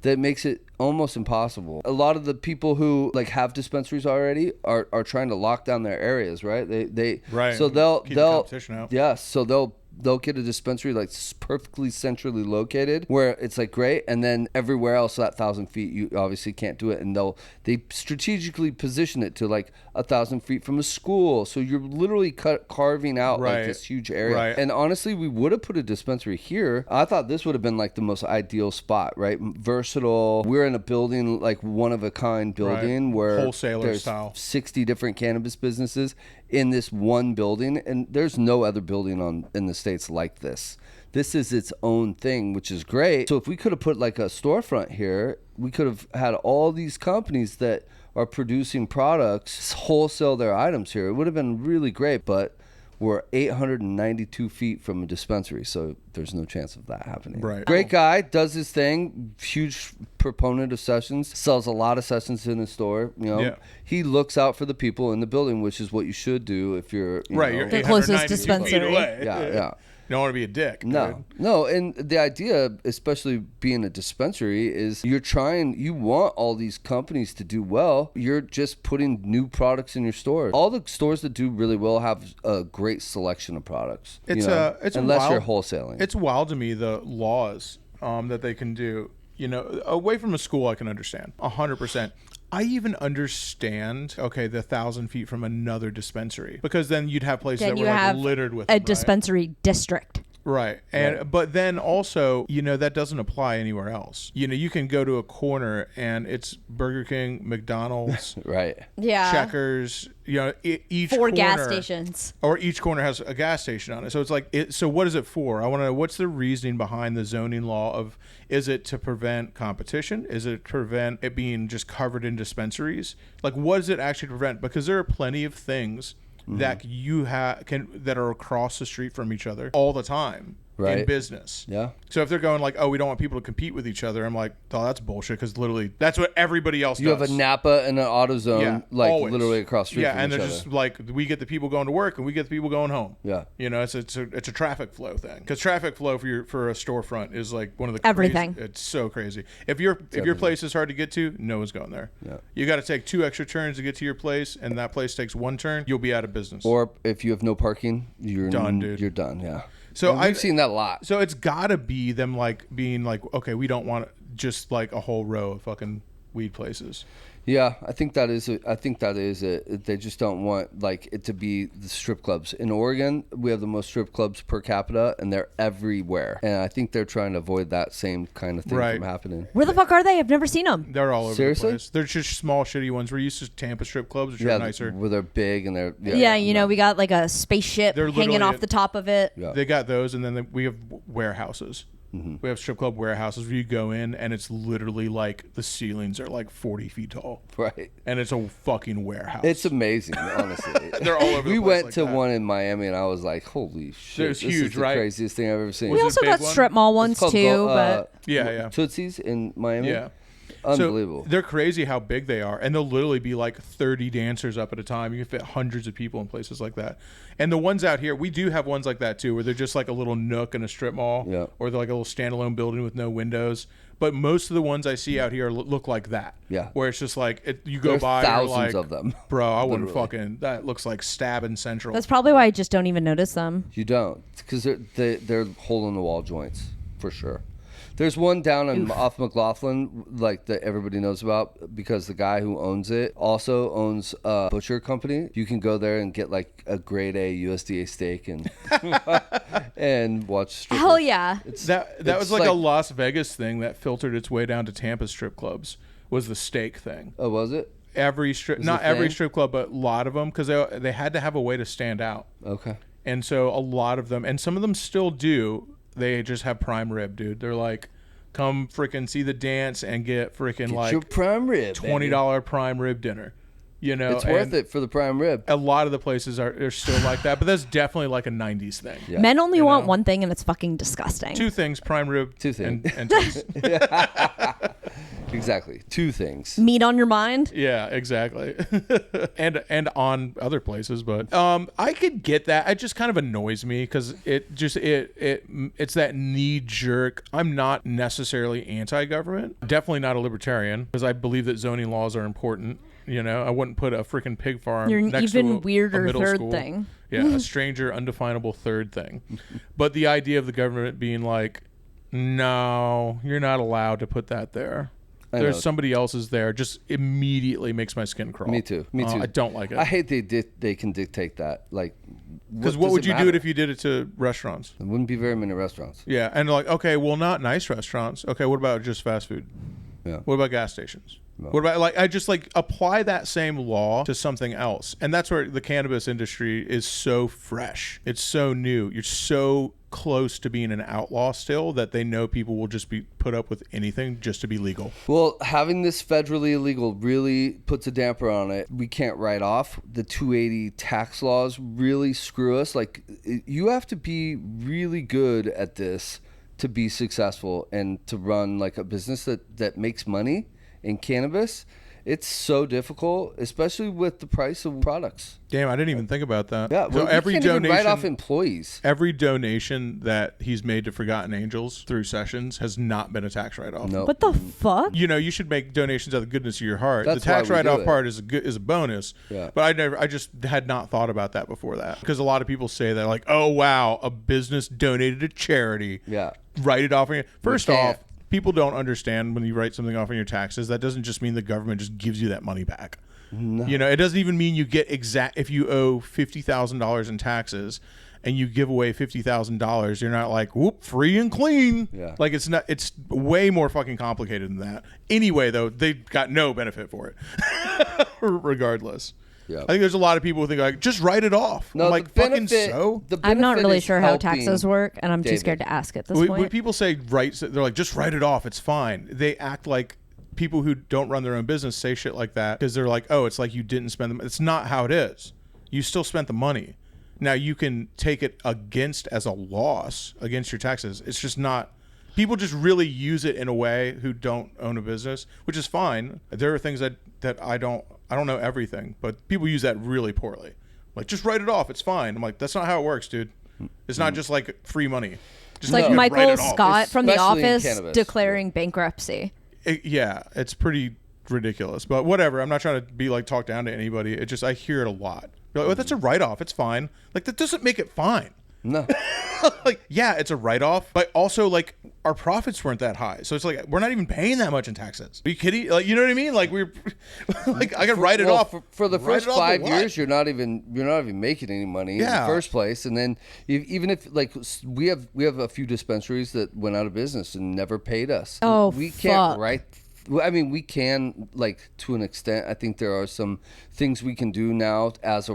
that makes it almost impossible. A lot of the people who like have dispensaries already are trying to lock down their areas, right? They Right. So they'll Keep the competition out. yeah. So they'll get a dispensary like perfectly centrally located where it's like great, and then everywhere else that 1,000 feet you obviously can't do it, and they strategically position it to like 1,000 feet from a school, so you're literally carving out like Right. this huge area. Right. And honestly, we would have put a dispensary here. I thought this would have been like the most ideal spot, right? Versatile. We're in a building like one of a kind building Right. where Wholesaler there's style. 60 different cannabis businesses in this one building, and there's no other building in the States like this. This is its own thing, which is great. So if we could have put like a storefront here, we could have had all these companies that are producing products wholesale their items here. It would have been really great, but we're 892 feet from a dispensary, so there's no chance of that happening. Right. Great guy, does his thing, huge proponent of sessions, sells a lot of sessions in his store. Yeah. He looks out for the people in the building, which is what you should do if you're Right, know- you're The closest 892 feet dispensary. away. yeah. You don't want to be a dick. No, dude. no, and the idea, especially being a dispensary, is you want all these companies to do well. You're just putting new products in your store. All the stores that do really well have a great selection of products. It's unless wild. you're wholesaling. It's wild to me, the laws that they can do. Away from a school, I can understand 100%. I even understand, okay, the 1,000 feet from another dispensary, because then you'd have places Then that you were like have littered with a them, right? dispensary district. Right. And but then also, that doesn't apply anywhere else. You can go to a corner and it's Burger King, McDonald's, Right. Yeah. Checkers, each 4 corner, gas stations. or each corner has a gas station on it. So it's like, so what is it for? I want to know, what's the reasoning behind the zoning law of, is it to prevent competition? Is it to prevent it being just covered in dispensaries? Like, what does it actually prevent? Because there are plenty of things that you that are across the street from each other all the time in business. Yeah. So if they're going like, oh, we don't want people to compete with each other, I'm like, oh, that's bullshit, because literally that's what everybody else does. You have a Napa and an AutoZone, always. literally across the street from and each they're other. just like, we get the people going to work and we get the people going home. Yeah. It's a traffic flow thing, because traffic flow for a storefront is like one of the Everything. It's so crazy. If your place is hard to get to, no one's going there. Yeah. You got to take 2 extra turns to get to your place, and that place takes 1 turn. You'll be out of business. Or if you have no parking, you're done, dude. You're done. Yeah. So I've seen that a lot. So it's got to be them being like, okay, we don't want just like a whole row of fucking weed places. Yeah, I think that is it. They just don't want it to be the strip clubs. In Oregon, we have the most strip clubs per capita, and they're everywhere. And I think they're trying to avoid that same kind of thing from happening. Where the fuck are they? I've never seen them. They're all over Seriously? the place. They're just small, shitty ones. We're used to Tampa strip clubs, which are nicer. Where they're big and they're We got like a spaceship hanging off the top of it. Yeah. They got those, and then we have warehouses. We have strip club warehouses where you go in and it's literally like the ceilings are like 40 feet tall. Right. And it's a fucking warehouse. It's amazing, honestly. They're all over the place. We went like to that. one in Miami and I was like, holy shit. It's this huge, is the right? craziest thing I've ever seen. We Was also it a big got one? strip mall ones It's called too, but Yeah. Tootsie's in Miami. Yeah. Unbelievable. So they're crazy how big they are, and they'll literally be like 30 dancers up at a time. You can fit hundreds of people in places like that. And the ones out here, we do have ones like that too, where they're just like a little nook in a strip mall, or they're like a little standalone building with no windows. But most of the ones I see out here look like that. Yeah. Where it's just like, you go There's by, thousands you're like, of them. Bro, I wouldn't fucking, that looks like Stabbin' Central. that's probably why I just don't even notice them. You don't, because they're hole in the wall joints for sure. There's one down off McLaughlin, that everybody knows about, because the guy who owns it also owns a butcher company. You can go there and get like a grade A USDA steak and and watch strippers. Hell yeah. That was like a Las Vegas thing that filtered its way down to Tampa strip clubs, was the steak thing. Oh, was it? Every strip, not every strip club, but a lot of them, because they had to have a way to stand out. Okay. And so a lot of them, and some of them still do, they just have prime rib, dude. They're like, come freaking see the dance and get freaking like your prime rib, $20 prime rib dinner. It's worth it for the prime rib. A lot of the places are still like that, but that's definitely like a 90s thing. Yeah. Men only want one thing, and it's fucking disgusting. 2 things: prime rib, 2 things, and taste. Exactly, 2 things. Meat on your mind. Yeah, exactly. and on other places, but I could get that. It just kind of annoys me, because it's that knee jerk. I'm not necessarily anti-government. Definitely not a libertarian, because I believe that zoning laws are important. I wouldn't put a freaking pig farm You're an next even to a weirder middle third school. thing. Yeah, a stranger, undefinable third thing. But the idea of the government being like, no, you're not allowed to put that there. There's somebody else's there, just immediately makes my skin crawl. Me too. I don't like it. I hate they can dictate that. Because what would you do if you did it to restaurants? There wouldn't be very many restaurants. Yeah, and okay, well, not nice restaurants. Okay, what about just fast food? Yeah. What about gas stations? No. What about I just apply that same law to something else, and that's where the cannabis industry is so fresh. It's so new. You're so close to being an outlaw still that they know people will just be put up with anything just to be legal. Well, having this federally illegal really puts a damper on it. We can't write off. The 280 tax laws really screw us. You have to be really good at this to be successful and to run a business that makes money in cannabis. It's so difficult, especially with the price of products. Damn, I didn't even think about that. Yeah, well, so every can't donation, even write off employees. Every donation that he's made to Forgotten Angels through Sessions has not been a tax write-off. No. What the fuck? You should make donations out of the goodness of your heart. That's the tax why we do write-off it. part is a bonus. Yeah. But I just had not thought about that before that, because a lot of people say that like, oh wow, a business donated to charity. Yeah. Write it off. First can't. off, people don't understand when you write something off on your taxes, that doesn't just mean the government just gives you that money back. No. It doesn't even mean you get if you owe $50,000 in taxes and you give away $50,000, you're not like, whoop, free and clean. Yeah. Like it's not. It's way more fucking complicated than that. Anyway, though, they got no benefit for it, regardless. Yeah. I think there's a lot of people who think like, just write it off. No, I'm like, fucking so. I'm not really is sure how helping taxes work, and I'm too David. scared to ask at this When point. people say they're like, just write it off. It's fine. They act like people who don't run their own business say shit like that because they're like, oh, it's like you didn't spend them. It's not how it is. You still spent the money. Now you can take it against as a loss against your taxes. It's just not. People just really use it in a way who don't own a business, which is fine. There are things that I don't know everything, but people use that really poorly. Like, just write it off. It's fine. I'm like, that's not how it works, dude. It's not just like free money. It's Just like write Michael it off. Scott from The Especially in Office cannabis. declaring bankruptcy. Yeah, it's pretty ridiculous. But whatever. I'm not trying to be like talk down to anybody. It just I hear it a lot. You're like, oh, that's a write-off. It's fine. Like that doesn't make it fine. No. Like, yeah, it's a write-off, but also like our profits weren't that high, so it's like we're not even paying that much in taxes. Are you kidding? Like, you know what I mean? Like we're like I could write it Well, off for the write first it off for 5 what? years. You're not even making any money in Yeah. the first place, and then even if like we have a few dispensaries that went out of business and never paid us. Oh, we can't fuck. write. I mean, we can, like, to an extent. I think there are some things we can do now as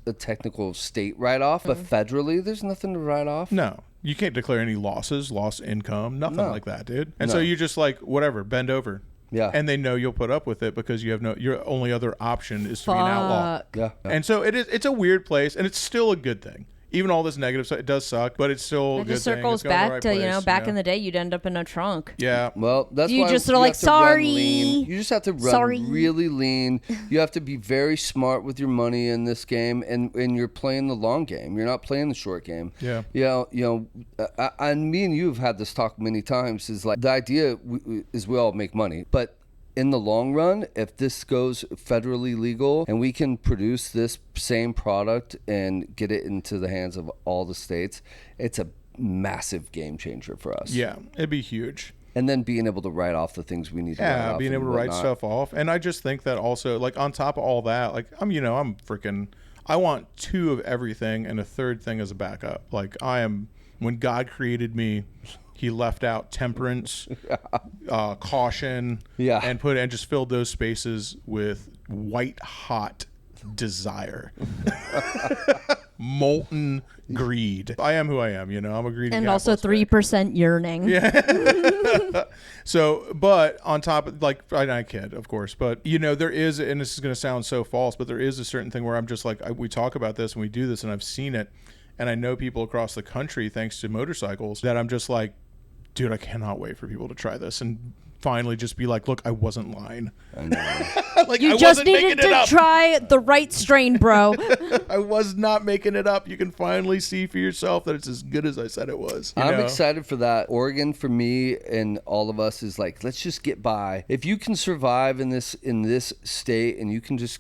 a technical state write-off, but federally, there's nothing to write off. No, you can't declare any losses, lost income, nothing No. like that, dude. And so No. you just like whatever, bend over. Yeah. And they know you'll put up with it because you have your only other option is to be an outlaw. Fuck. Yeah. And so it's a weird place, and it's still a good thing. Even all this negative stuff, it does suck, but it's still a It good just thing. circles It's going the back right to, place, back in the day, you'd end up in a trunk. Yeah. Well, that's You why just sort of you like, have to run sorry. lean. You just have to run Sorry. really lean. You have to be very smart with your money in this game, and you're playing the long game. You're not playing the short game. Yeah. You know, and me and you have had this talk many times. Is like the idea is we all make money, but in the long run, if this goes federally legal and we can produce this same product and get it into the hands of all the states, it's a massive game changer for us. Yeah, it'd be huge. And then being able to write off the things we need to write Yeah, off. being and able to write whatnot. stuff off. And I just think that also, like, on top of all that, like, I'm freaking, I want 2 of everything and a third thing as a backup. Like, when God created me, he left out temperance, caution, and just filled those spaces with white hot desire, molten greed. I am who I am, I'm a greedy And also capitalist, right? 3% yearning. So, but on top of, like, I kid, of course, but there is, and this is going to sound so false, but there is a certain thing where I'm just like, we talk about this and we do this and I've seen it. And I know people across the country, thanks to motorcycles, that I'm just like, dude, I cannot wait for people to try this and finally just be like, look, I wasn't lying. I know. Like, You I just wasn't needed making it to up. try the right strain, bro. I was not making it up. You can finally see for yourself that it's as good as I said it was. I'm excited for that. Oregon, for me and all of us, is like, let's just get by. If you can survive in this state and you can just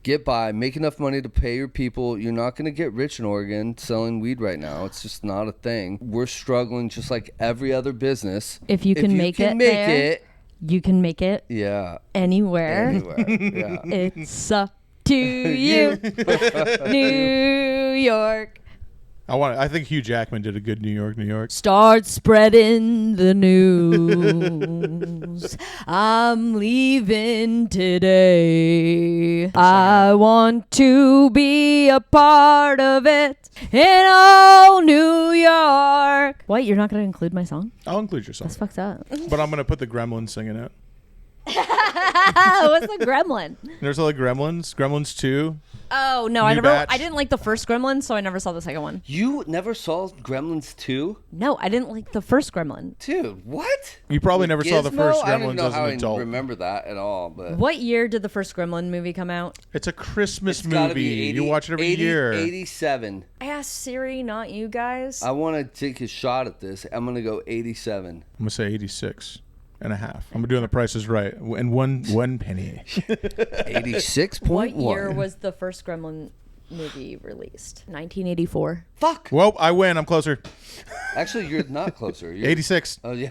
get by, make enough money to pay your people, you're not going to get rich in Oregon selling weed right now. It's just not a thing. We're struggling just like every other business. If you can make it, you can make it yeah, anywhere. yeah. It's up to you, New York. I think Hugh Jackman did a good New York. Start spreading the news. I'm leaving today. I want to be a part of it in old New York. What? You're not going to include my song? I'll include your song, That's fucked up. but I'm going to put the Gremlins singing it. What's the gremlin? There's all the Gremlins 2. Oh, no, New batch. I didn't like the first gremlin, so I never saw the second one. You never saw Gremlins 2? No, I didn't like the first gremlin. Dude, what? You probably never saw the Gizmo? first I don't even Gremlins know as how an I adult. remember that at all. But What year did the first gremlin movie come out? It's a Christmas it's gotta movie. be 80, You watch it every 80, year. 87. I asked Siri, not you guys. I want to take a shot at this. I'm going to go 87. I'm going to say 86 and a half. I'm doing the prices right. And one penny. 86.1. What year was the first gremlin movie released? 1984. Fuck. Well, I win. I'm closer. Actually, you're not closer. You're, 86. Oh, yeah.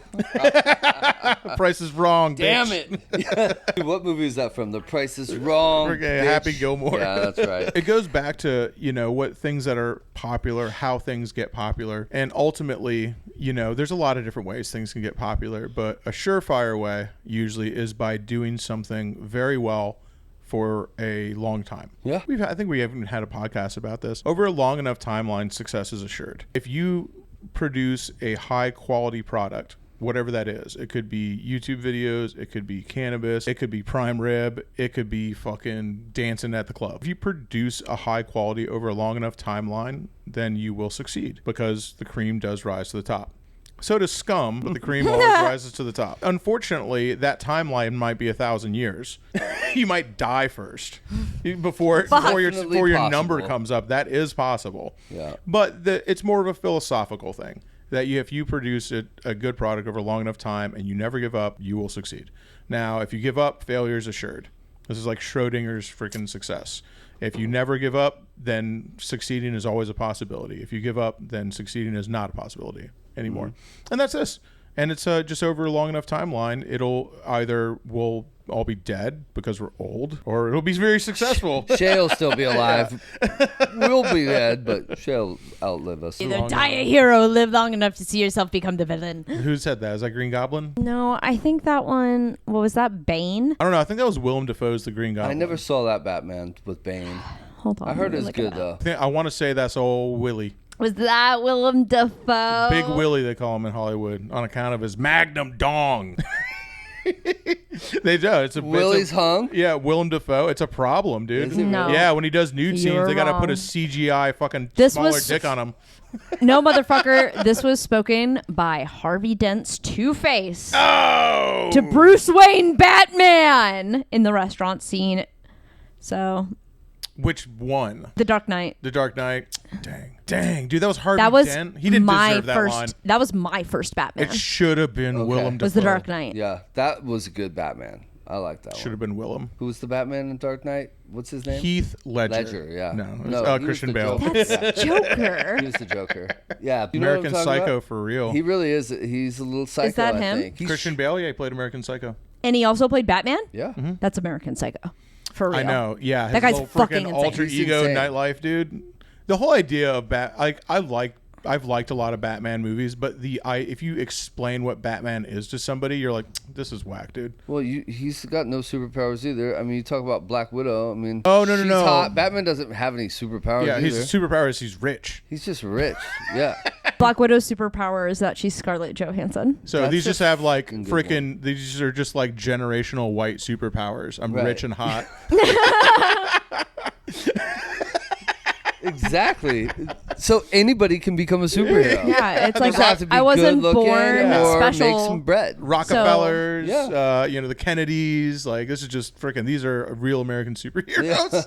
Price is wrong. Damn bitch. it. What movie is that from? The Price is Wrong. Okay, bitch. Happy Gilmore. Yeah, that's right. It goes back to, what things that are popular, how things get popular. And ultimately, there's a lot of different ways things can get popular, but a surefire way usually is by doing something very well for a long time. Yeah. I think we haven't had a podcast about this. Over a long enough timeline, success is assured. If you produce a high quality product, whatever that is, it could be YouTube videos, it could be cannabis, it could be prime rib, it could be fucking dancing at the club. If you produce a high quality over a long enough timeline, then you will succeed because the cream does rise to the top. So does scum, but the cream always rises to the top. Unfortunately, that timeline might be 1,000 years. You might die first before your number comes up. That is possible. Yeah. But it's more of a philosophical thing that if you produce a good product over a long enough time and you never give up, you will succeed. Now, if you give up, failure is assured. This is like Schrodinger's freaking success. If you never give up, then succeeding is always a possibility. If you give up, then succeeding is not a possibility anymore. And that's this. And it's just over a long enough timeline, we'll all be dead because we're old, or it'll be very successful. Shay'll still be alive. We'll be dead, but Shay'll outlive us. Either die a hero, live long enough to see yourself become the villain. Who said that? Is that Green Goblin? No, I think that one, what was that, Bane? I don't know. I think that was Willem Dafoe's The Green Goblin. I never saw that Batman with Bane. Hold on. I heard let me it was look good, up. though. I want to say that's old Willie. Was that Willem Dafoe? Big Willie, they call him in Hollywood, on account of his Magnum dong. They do. Willie's hung? Yeah, Willem Dafoe. It's a problem, dude. Is it No. Yeah, when he does nude scenes, You're they got to put a wrong. CGI fucking This smaller was- dick on him. No, motherfucker. This was spoken by Harvey Dent's Two-Face Oh! to Bruce Wayne Batman in the restaurant scene. So, Which one? The Dark Knight. The Dark Knight. Dang, dude, that was Harvey That was Dent. He didn't my deserve that first. line. That was my first Batman. It should have been Okay. Willem Dafoe. Was The Dark Knight. Yeah, that was a good Batman. I like that Should one. have been Willem. Who was the Batman in Dark Knight? What's his name? Heath Ledger. Ledger, yeah. No, it was, No, he was Christian the Bale. Joker. That's Joker. He was the Joker. Yeah. You know what I'm American talking Psycho about? for real. He really is. He's a little psycho. that I him? think. He's- Christian Bale, yeah, he played American Psycho. And he also played Batman? Yeah. That's American Psycho. For real. I know, yeah. That guy's little fucking freaking insane. alter He's ego insane. nightlife, dude. The whole idea of I've liked a lot of Batman movies, but if you explain what Batman is to somebody, you're like, this is whack, dude. Well, he's got no superpowers either. I mean, you talk about Black Widow. I mean, Oh, no. she's hot. Batman doesn't have any superpowers Yeah, either. his superpower is he's rich. He's just rich. Yeah. Black Widow's superpower is that she's Scarlett Johansson. So That's these a just have like fucking good freaking. These are just like generational white superpowers. I'm Right. rich and hot. Exactly. So anybody can become a superhero. Yeah, it's You like just have to be I wasn't good looking born or special. make some bread. Rockefellers, Yeah. the Kennedys. Like this is just freaking. These are real American superheroes.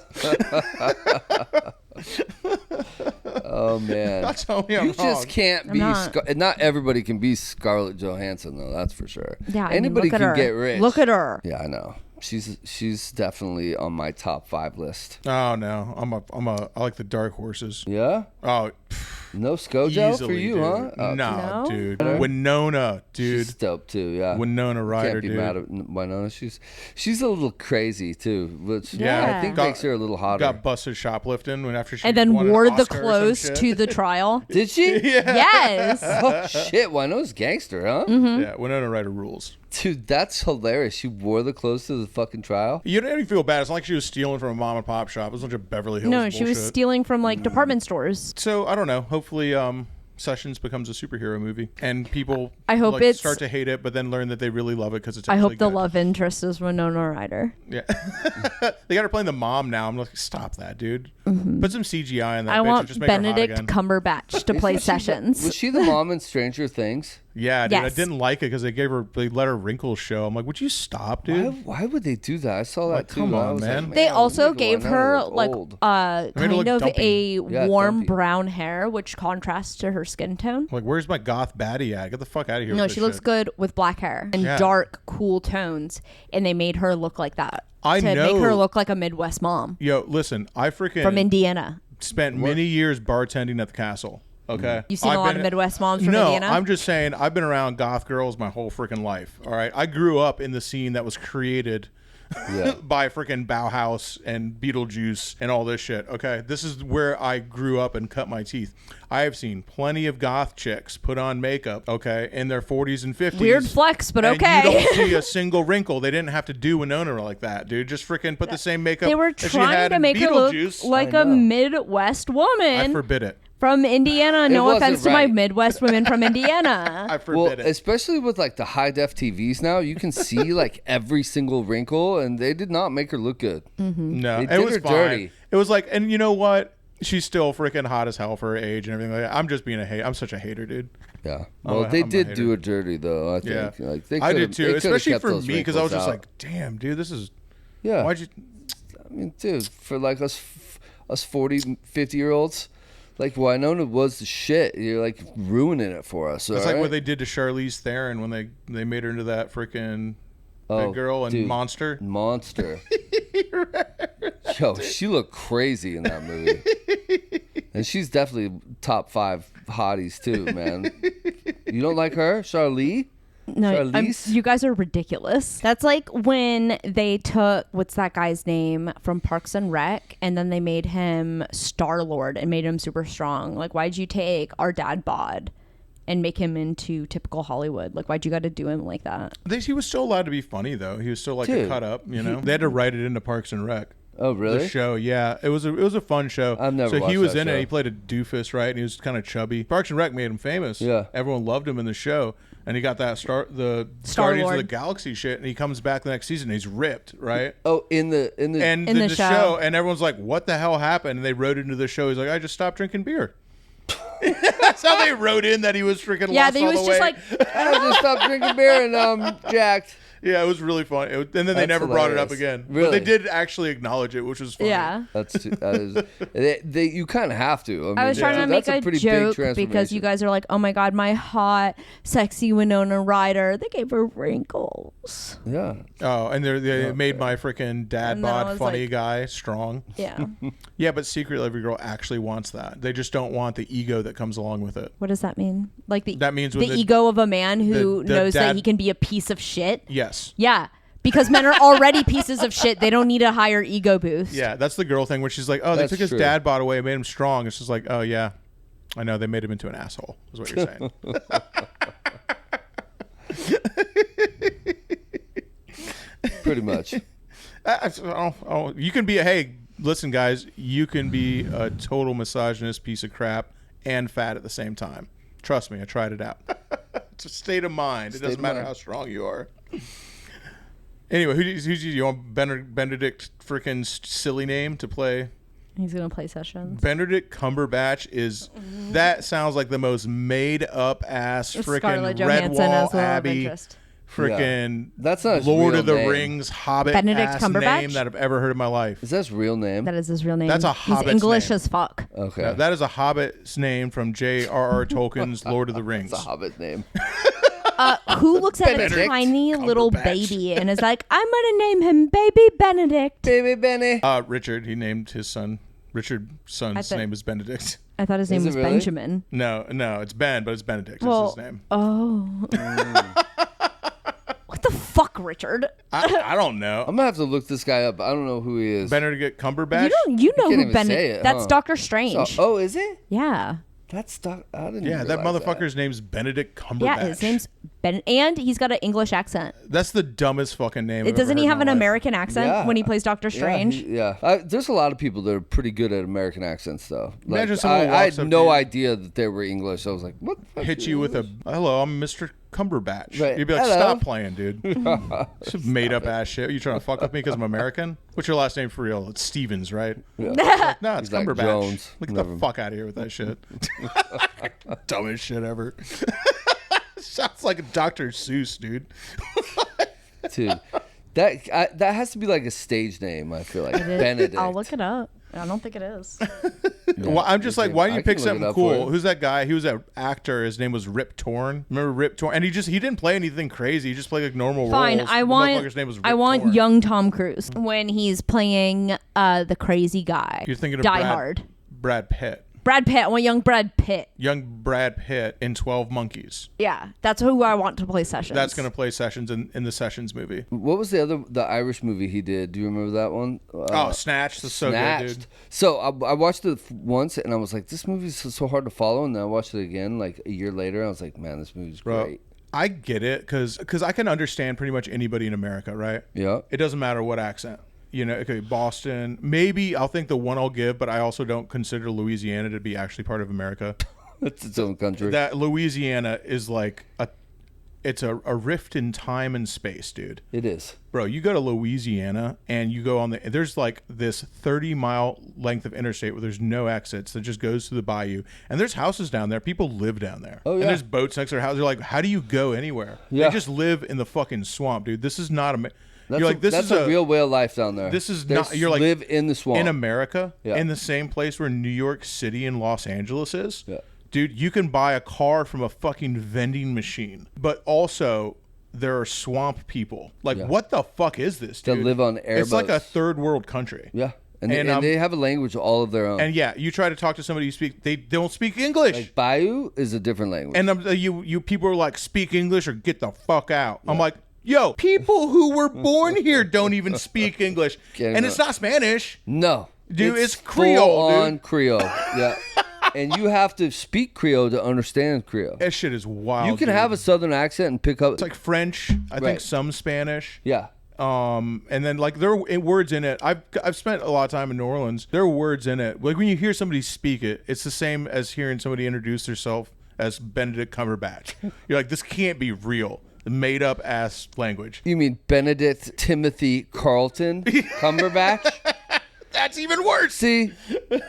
Oh man. Not tell me I'm You just wrong. can't be. not. Not everybody can be Scarlett Johansson though. That's for sure. Yeah, I mean, Anybody look at can her. get rich. Look at her. Yeah, I know. She's definitely on my top 5 list. Oh no, I like the dark horses. Yeah. Oh, No ScoJo easily, for you, dude. huh? Oh, No? Dude. Winona, dude. She's dope too. Yeah. Winona Ryder, Can't be dude. mad at Winona. She's a little crazy too, which Yeah. I think Got- makes her a little hotter. Got busted shoplifting when after she And then won an wore the Oscar or some clothes shit. to the trial. Did she? Yes. Oh shit! Winona's gangster, huh? Yeah, Winona Ryder rules. Dude, that's hilarious. She wore the clothes to the fucking trial. You don't even feel bad. It's not like she was stealing from a mom and pop shop. It was a bunch of Beverly Hills No, bullshit. she was stealing from like department stores. So I don't know. Hopefully, Sessions becomes a superhero movie, and people I hope like, it's- start to hate it, but then learn that they really love it because it's. I actually hope the good. love interest is Winona Ryder. Yeah, they got her playing the mom now. I'm like, stop that, dude. Put some CGI in that. I bitch want and just make her hot Benedict again. Cumberbatch to play Sessions. Was she the mom in Stranger Things? Yeah, dude, Yes. I didn't like it because they let her wrinkles show. I'm like, would you stop, dude? Why would they do that? I saw that Like, too. come I on, was man. Like, They also look at gave Winona her look like old. made her kind look of dumpy. a warm brown hair, which contrasts to her skin tone. Like, where's my goth baddie at? Get the fuck out of here. No, with she this looks shit. good with black hair and Yeah. dark, cool tones, and they made her look like that I to know. make her look like a Midwest mom Yo, listen, I freaking from Indiana. spent many years bartending at the castle. Okay, You've seen a lot of Midwest moms from no, Indiana? I'm just saying I've been around goth girls my whole freaking life. All right, I grew up in the scene that was created by freaking Bauhaus and Beetlejuice and all this shit. Okay, this is where I grew up and cut my teeth. I have seen plenty of goth chicks put on makeup, okay, in their 40s and 50s. Weird flex, but and okay. you don't see a single wrinkle. They didn't have to do Winona like that, dude. Just freaking put the same makeup. They were that she trying had to in make her look Beetlejuice. like I a know. Midwest I woman forbid it. from Indiana. No wasn't offense to my right. Midwest women from Indiana. I Well, forbid it. especially with like the high def TVs now, you can see like every single wrinkle, and they did not make her look good. No, They it did was her fine. dirty. It was like, and you know what? She's still freaking hot as hell for her age and everything like that. I'm just being a hate. I'm such a hater, dude. Yeah. I'm Well, a- they I'm a did hater. do her dirty though. I Yeah, think. Like they I could've- did they too. could've Especially kept for those me because I was wrinkles just out. like, damn, dude, this is. Yeah. Why'd you? I mean, dude, for like us 40, 50-year-olds, like Winona was the shit. You're like ruining it for us. It's all like right? what they did to Charlize Theron when they made her into that freaking big girl and dude. Monster. Monster. Yo, she looked crazy in that movie. And she's definitely top 5 hotties too, man. You don't like her? Charlize? No, Charlize? you guys are ridiculous. That's like when they took what's that guy's name from Parks and Rec, and then they made him Star-Lord and made him super strong. Like, why'd you take our dad bod and make him into typical Hollywood? Like, why'd you got to do him like that? He was still allowed to be funny though. He was still like a Dude, cut up. You know, they had to write it into Parks and Rec. Oh, really? The show, yeah, it was a fun show. I've never So he watched was that in show. it. He played a doofus, right? And he was kind of chubby. Parks and Rec made him famous. Yeah. Everyone loved him in the show, and he got that the Guardians of Star-Lord. the Galaxy shit. And he comes back the next season. And he's ripped, right? Oh, in the In the the show. and everyone's like, "What the hell happened?" And they wrote into the show. He's like, "I just stopped drinking beer." That's how they wrote in that he was freaking Yeah, lost they all was the just way. like, I just stopped drinking beer and jacked. Yeah, it was really fun. And then they That's never brought it up hilarious. again. But Really? they did actually acknowledge it, which was funny. yeah. That is, you kind of have to. I was trying to make that's a pretty joke big because you guys are like, oh my God, my hot, sexy Winona Ryder. They gave her wrinkles. Yeah. Oh, and they made my freaking dad And then I bod was funny like- guy strong. Yeah. Yeah, but secretly every girl actually wants that. They just don't want the ego that comes along with it. What does that mean? Like That means when the the- ego of a man who the knows that dad- he can be a piece of shit. Yes. Yeah. Because men are already pieces of shit. They don't need a higher ego boost. Yeah, that's the girl thing where she's like, oh, they That's took his true. dad bod away and made him strong. It's just like, oh, yeah. I know, they made him into an asshole, is what you're saying. Pretty much. You can be hey, listen, guys, you can be a total misogynist piece of crap and fat at the same time. Trust me, I tried it out. It's a state of mind. It doesn't matter how strong you are. Anyway, who's you want Benedict freaking silly name to play? He's going to play Sessions. Benedict Cumberbatch is that sounds like the most made up ass freaking Scarlett Red Johansson Wall as well of Abbey interest. freaking That's not his Lord real of the name. Rings Hobbit Benedict ass Cumberbatch? name that I've ever heard in my life. Is that his real name? That is his real name. That's a He's Hobbit's English name. as fuck. Okay. Yeah, that is a Hobbit's name from J.R.R. Tolkien's Lord of the Rings. It's a Hobbit name. Who looks at a Benedict tiny little Cumberbatch. baby and is like, I'm going to name him Baby Benedict? Baby Benny. Richard, he named his son. Richard's son's name is Benedict. I thought his name it was really? Benjamin. No, it's Ben, but it's Benedict. Well, That's his name. Oh. What the fuck, Richard? I don't know. I'm gonna have to look this guy up. I don't know who he is. Benedict Cumberbatch? You know can't who even say Benedict. it, That's huh? Doctor Strange. Oh, is it? Yeah. That's I didn't. Yeah, that realize motherfucker's name's Benedict Cumberbatch. Yeah, his name's Ben, and he's got an English accent. That's the dumbest fucking name. Doesn't he have an American? American accent Yeah. when he plays Doctor Strange? Yeah. There's a lot of people that are pretty good at American accents, though. Like, Imagine someone I walks had up no to you- idea that they were English. I was like, what? The fuck Hit is you with a English? hello, I'm Mr. Cumberbatch. Right. You'd be like, Hello. stop playing, dude. Some made up ass shit. You trying to fuck with me because I'm American? What's your last name for real? It's Stevens, right? Yeah. Like, no, it's He's like Cumberbatch. Jones. Look Never- the fuck out of here with that shit. Dumbest shit ever. Sounds like Dr. Seuss, dude. Dude, that has to be like a stage name. I feel like Benedict. I'll look it up. I don't think it is. Well, I'm just like, why don't you pick something cool? For Who's that guy? He was an actor. His name was Rip Torn. Remember Rip Torn? And he didn't play anything crazy. He just played like normal Fine, roles. I The want motherfucker's name was Rip I want Torn. young Tom Cruise when he's playing the crazy guy. You're thinking of Die Hard. Brad Pitt. Brad Pitt. I want young Brad Pitt. Young Brad Pitt in 12 Monkeys. Yeah, that's who I want to play Sessions. That's going to play Sessions in the Sessions movie. What was the Irish movie he did? Do you remember that one? Snatched. That's so Snatched. good, dude. So I watched it once and I was like, this movie's so hard to follow. And then I watched it again like a year later. And I was like, man, this movie's great. I get it because I can understand pretty much anybody in America, right? Yeah. It doesn't matter what accent. You know, okay, Boston. Maybe I'll think the one I'll give, but I also don't consider Louisiana to be actually part of America. It's its own country. That Louisiana is like it's a rift in time and space, dude. It is. Bro, you go to Louisiana and you go there's like this 30-mile length of interstate where there's no exits that just goes through the bayou. And there's houses down there. People live down there. Oh, yeah. And there's boats next to their houses. You're like, how do you go anywhere? Yeah. They just live in the fucking swamp, dude. This is not That's you're like, this that's is a real way of life down there. This is They not. You're like live in the swamp. in America, Yeah. in the same place where New York City and Los Angeles is. Yeah. Dude, you can buy a car from a fucking vending machine, but also there are swamp people. Like, what the fuck is this, dude? They live on airboats. It's like a third world country. Yeah. And they have a language all of their own. And yeah, you try to talk to somebody they don't speak English. Like bayou is a different language. And you people are like, speak English or get the fuck out. Yeah. I'm like, yo, people who were born here don't even speak English. And it's not Spanish. No. Dude, it's Creole, full on dude. Creole. Yeah. And you have to speak Creole to understand Creole. That shit is wild. You can dude. have a southern accent and pick up. It's like French. I think some Spanish. Yeah. And then like there are words in it. I've spent a lot of time in New Orleans. There are words in it. Like when you hear somebody speak it, it's the same as hearing somebody introduce themselves as Benedict Cumberbatch. You're like, this can't be real. Made up ass language. You mean Benedict Timothy Carlton Cumberbatch? That's even worse. See,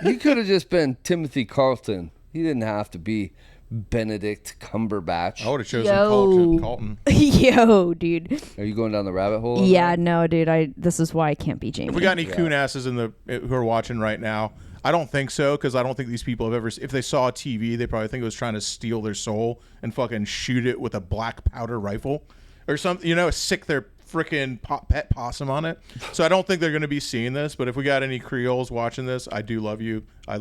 he could have just been Timothy Carlton. He didn't have to be Benedict Cumberbatch. I would have chosen Carlton. Yo, dude. Are you going down the rabbit hole? Yeah, no, dude. This is why I can't be Jamie. If we got any coon asses who are watching right now, I don't think so, because I don't think these people have ever. If they saw a TV, they probably think it was trying to steal their soul and fucking shoot it with a black powder rifle or something. You know, sick their freaking pet possum on it. So I don't think they're going to be seeing this. But if we got any Creoles watching this, I do love you. I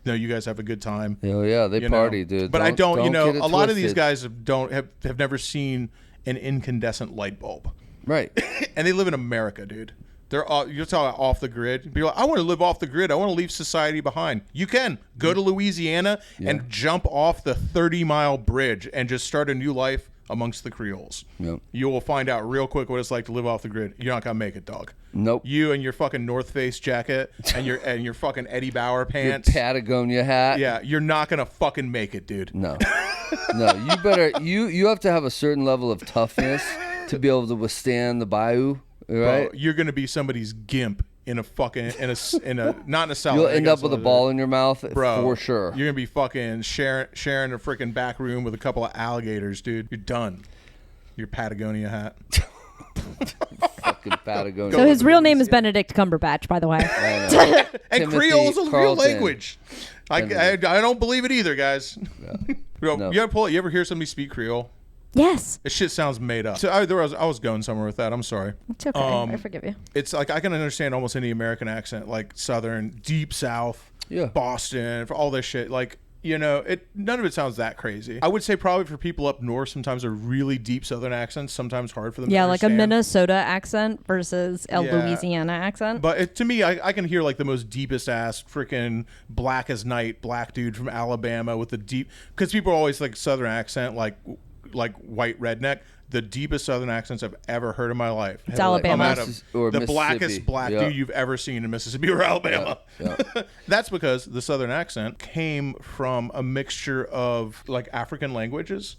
know you guys have a good time. Oh yeah, they party, dude. But I don't. You know, a lot of these twisted. guys have never seen an incandescent light bulb. Right. And they live in America, dude. You're talking off the grid. People are like, I want to live off the grid. I want to leave society behind. You can go to Louisiana and jump off the 30-mile bridge and just start a new life amongst the Creoles. Yep. You will find out real quick what it's like to live off the grid. You're not gonna make it, dog. Nope. You and your fucking North Face jacket and your fucking Eddie Bauer pants, your Patagonia hat. Yeah, you're not gonna fucking make it, dude. No. No, you better. You have to have a certain level of toughness to be able to withstand the bayou. Right. Bro, you're gonna be somebody's gimp in a fucking in a not in a salad. You'll end up with a ball in your mouth, bro, for sure. You're gonna be fucking sharing a freaking back room with a couple of alligators, dude. You're done. Your Patagonia hat. Fucking Patagonia. So his real name is Benedict Cumberbatch, by the way. And Creole's a real language. I don't believe it either, guys. Yeah. No. You ever hear somebody speak Creole? Yes. This shit sounds made up. So I was going somewhere with that. I'm sorry. It's okay. I forgive you. It's like I can understand almost any American accent, like Southern, Deep South, Boston, for all this shit. Like, you know, none of it sounds that crazy. I would say probably for people up north, sometimes a really deep Southern accents, sometimes hard for them to understand. Like a Minnesota accent versus a Louisiana accent. But to me, I can hear like the most deepest ass freaking black as night black dude from Alabama with the deep, because people are always like Southern accent, like white redneck. The deepest Southern accents I've ever heard in my life. It's Alabama. Or the blackest black dude you've ever seen in Mississippi or Alabama. Yeah. That's because the Southern accent came from a mixture of like African languages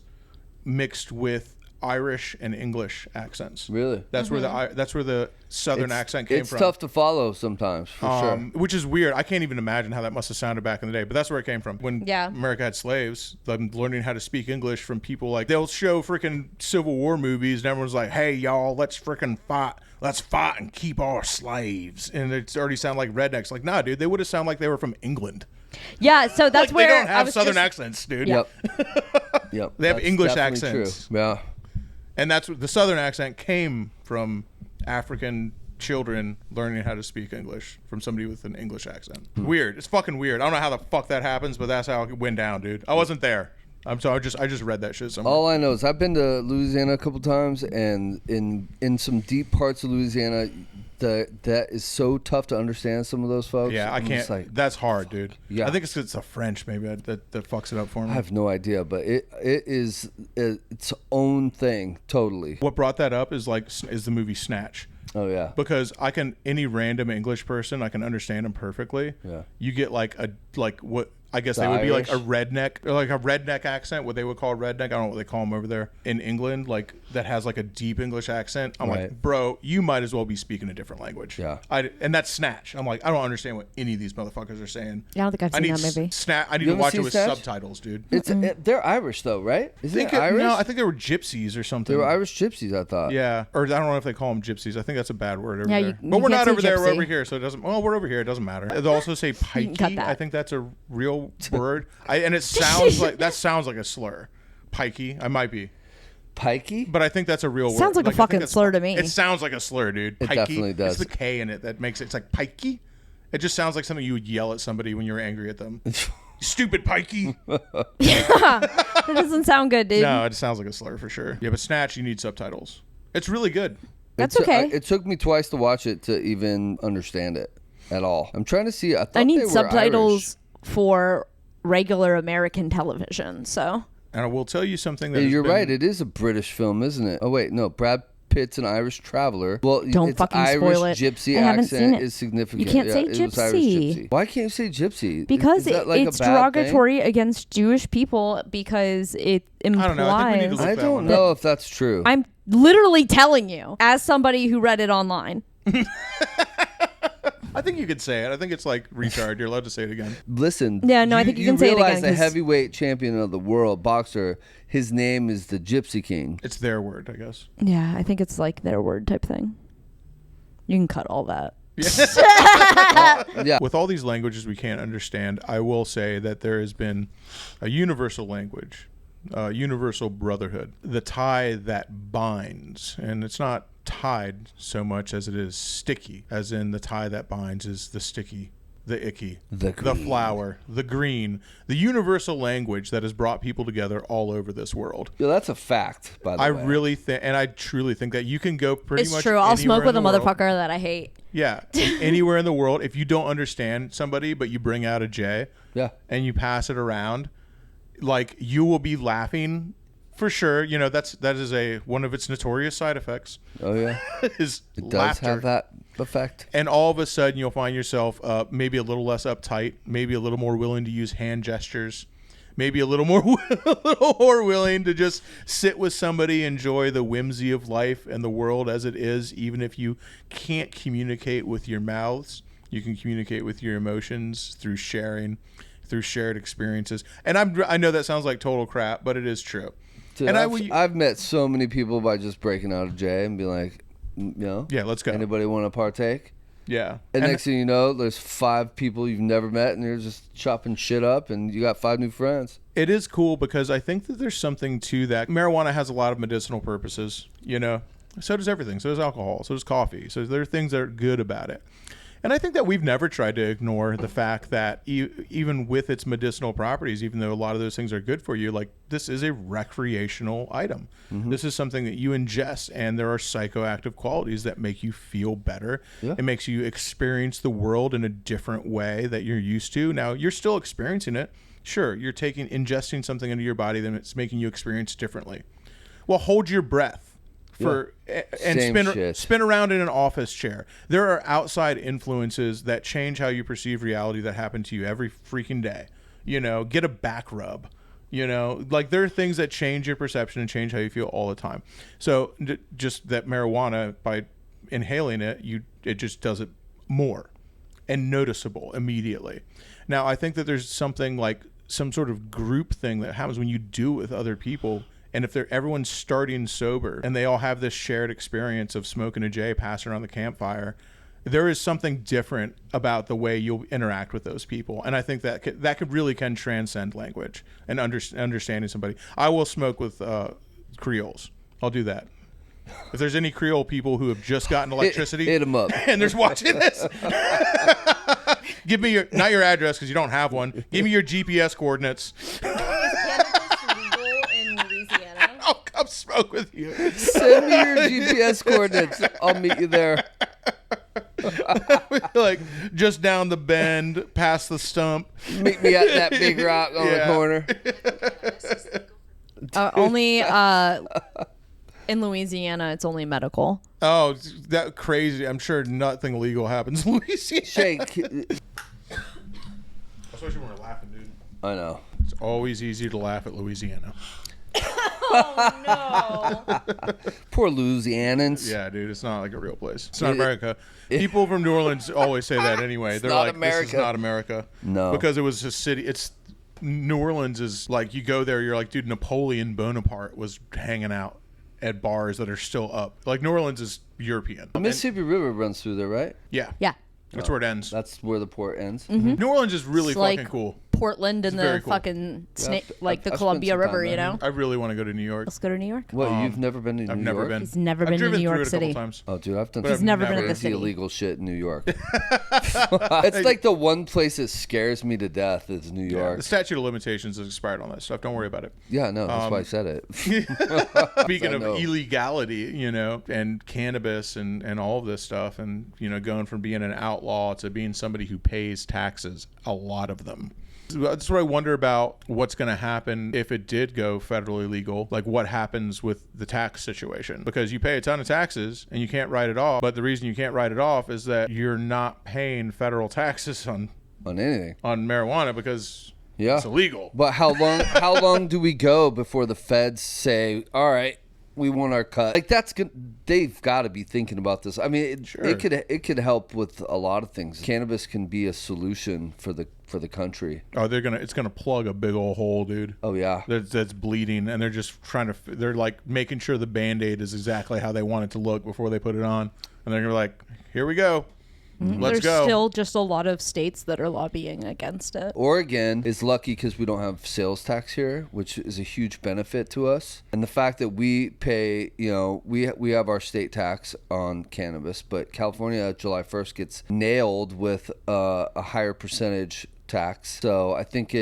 mixed with Irish and English accents. Really? That's where the Southern accent came from. It's tough to follow sometimes, for sure. Which is weird. I can't even imagine how that must have sounded back in the day, but that's where it came from. When America had slaves, them learning how to speak English from people like, they'll show freaking Civil War movies and everyone's like, hey, y'all, let's freaking fight. Let's fight and keep our slaves. And it's already sound like rednecks. Like, nah, dude, they would have sounded like they were from England. Yeah, so that's like, where they don't have Southern accents, dude. Yep. Yep. They have That's English definitely accents. True. Yeah. And that's what the Southern accent came from African children learning how to speak English from somebody with an English accent. Weird. It's fucking weird. I don't know how the fuck that happens, but that's how it went down, dude. I wasn't there. I just read that shit somewhere. All I know is I've been to Louisiana a couple times, and in some deep parts of Louisiana, that is so tough to understand some of those folks. Yeah, I can't. That's hard, dude. Yeah. I think it's the French maybe that fucks it up for me. I have no idea, but it is its own thing totally. What brought that up is the movie Snatch. Oh yeah. Because any random English person, I can understand them perfectly. Yeah. You get what I guess they would be like a redneck, or like a redneck accent, what they would call redneck. I don't know what they call them over there in England, like that has like a deep English accent. I'm like, bro, you might as well be speaking a different language. Yeah. And that's Snatch. I'm like, I don't understand what any of these motherfuckers are saying. Yeah, I don't think I've seen that movie. I need to watch it with Snatch? subtitles, dude. They're Irish though, right? Is it Irish? No, I think they were gypsies or something. They were Irish gypsies, I thought. Yeah, or I don't know if they call them gypsies. I think that's a bad word over there. You But we're can't not say over there. We're gypsy. over here, so it doesn't. Well, we're over here. It doesn't matter. They also say pikey. Cut that. I think that's a real word. And it sounds like a slur. Pikey. I might be. Pikey? But I think that's a real word. Sounds like a fucking slur to me. It sounds like a slur, dude. It Pikey. definitely does. It's the K in it that makes it. It's like pikey. It just sounds like something you would yell at somebody when you were angry at them. Stupid pikey. That doesn't sound good, dude. No, it sounds like a slur for sure. Yeah, but Snatch, you need subtitles. It's really good. That's okay. It took me twice to watch it to even understand it at all. I'm trying to see. I need subtitles for regular American television, so. And I will tell you something that you're right. It is a British film, isn't it? Oh wait, no. Brad Pitt's an Irish traveler. Well, Don't its fucking Irish spoil it. gypsy I haven't seen accent it. is significant. You can't say it was Irish gypsy. gypsy. Why can't you say gypsy? Because is that like it's a bad thing? derogatory against Jewish people because it implies. I don't know. I think we need to look I that don't one know if that's true. I'm literally telling you, as somebody who read it online. I think you could say it. I think it's like retard. You're allowed to say it again. Listen. Yeah, no, I think you can say it realize again, the 'cause- heavyweight champion of the world boxer, his name is the Gypsy King. It's their word, I guess. Yeah, I think it's like their word type thing. You can cut all that. Yeah. With all these languages we can't understand, I will say that there has been a universal language, a universal brotherhood, the tie that binds. And it's not tied so much as it is sticky, as in the tie that binds is the sticky, the icky, the flower, the green, the universal language that has brought people together all over this world. Yeah, that's a fact, by the way. I really think, and I truly think that you can go pretty much It's true. I'll smoke with a world. motherfucker that I hate. Yeah, anywhere in the world, if you don't understand somebody, but you bring out a J, and you pass it around, like you will be laughing for sure. You know that is one of its notorious side effects. Oh yeah, is it does laughter. have that effect. And all of a sudden, you'll find yourself maybe a little less uptight, maybe a little more willing to use hand gestures, maybe a little more willing to just sit with somebody, enjoy the whimsy of life and the world as it is, even if you can't communicate with your mouths. You can communicate with your emotions through sharing, through shared experiences. And I know that sounds like total crap, but it is true. Dude, and I've met so many people by just breaking out a J and be like, yeah, let's go. Anybody want to partake? Yeah. And next thing you know, there's 5 people you've never met, and you're just chopping shit up, and you got 5 new friends. It is cool because I think that there's something to that. Marijuana has a lot of medicinal purposes, So does everything. So does alcohol. So does coffee. So there are things that are good about it. And I think that we've never tried to ignore the fact that even with its medicinal properties, even though a lot of those things are good for you, like this is a recreational item. Mm-hmm. This is something that you ingest, and there are psychoactive qualities that make you feel better. Yeah. It makes you experience the world in a different way that you're used to. Now, you're still experiencing it. Sure, you're ingesting something into your body that it's making you experience differently. Well, hold your breath. And spin around in an office chair. There are outside influences that change how you perceive reality that happen to you every freaking day. Get a back rub. You know, like there are things that change your perception and change how you feel all the time. So just that marijuana, by inhaling it, it just does it more and noticeable immediately. Now, I think that there's something like some sort of group thing that happens when you do it with other people. And if everyone's starting sober and they all have this shared experience of smoking a J, passing around the campfire, there is something different about the way you'll interact with those people. And I think that could really transcend language and understanding somebody. I will smoke with Creoles. I'll do that. If there's any Creole people who have just gotten electricity, hit them up. And there's watching this, give me not your address because you don't have one. Give me your GPS coordinates. Is cannabis legal in Louisiana? I'll come smoke with you. Send me your GPS coordinates. I'll meet you there. Like just down the bend, past the stump. Meet me at that big rock on the corner. Only in Louisiana, it's only medical. Oh, that crazy! I'm sure nothing legal happens in Louisiana. Shake. Especially when we're laughing, dude. I know. It's always easy to laugh at Louisiana. Oh no! Poor Louisianans. Yeah, dude, it's not like a real place. It's not America. People from New Orleans always say that anyway. They're not like, America. "This is not America." No, because it was a city. It's New Orleans is like you go there, you're like, dude, Napoleon Bonaparte was hanging out at bars that are still up. Like New Orleans is European. the Mississippi River runs through there, right? Yeah, Yeah. that's where it ends. That's where the port ends. Mm-hmm. New Orleans is really It's fucking like cool. Portland and very the cool. fucking snake, I've- like the I've Columbia spent some River, time you there. know? I really want to go to New York. Let's go to New York. What, you've never been to New York? I've never been. He's never I've been to driven New through York it a City. couple times. Oh, dude, I've done But some I've never been to the crazy city. illegal shit in New York. It's like the one place that scares me to death is New Yeah, York. the statute of limitations has expired on that stuff. Don't worry about it. Yeah, no, that's why I said it. Speaking I of know. illegality, you know, and cannabis and all of this stuff, and, you know, going from being an outlaw to being somebody who pays taxes, a lot of them. That's what I wonder about what's going to happen if it did go federally legal. Like what happens with the tax situation? Because you pay a ton of taxes and you can't write it off. But the reason you can't write it off is that you're not paying federal taxes on anything. marijuana because Yeah. it's illegal. But how long do we go before the feds say, all right, we want our cut? Like that's good. They've got to be thinking about this. I mean, it could help with a lot of things. Cannabis can be a solution for the country. Oh, it's gonna plug a big old hole, dude. Oh yeah. That's bleeding, and they're just they're like making sure the Band-Aid is exactly how they want it to look before they put it on, and they're gonna be like, here we go. Let's There's go. still just a lot of states that are lobbying against it. Oregon is lucky because we don't have sales tax here, which is a huge benefit to us. And the fact that we pay, you know, we have our state tax on cannabis, but California July 1st gets nailed with a higher percentage tax. So I think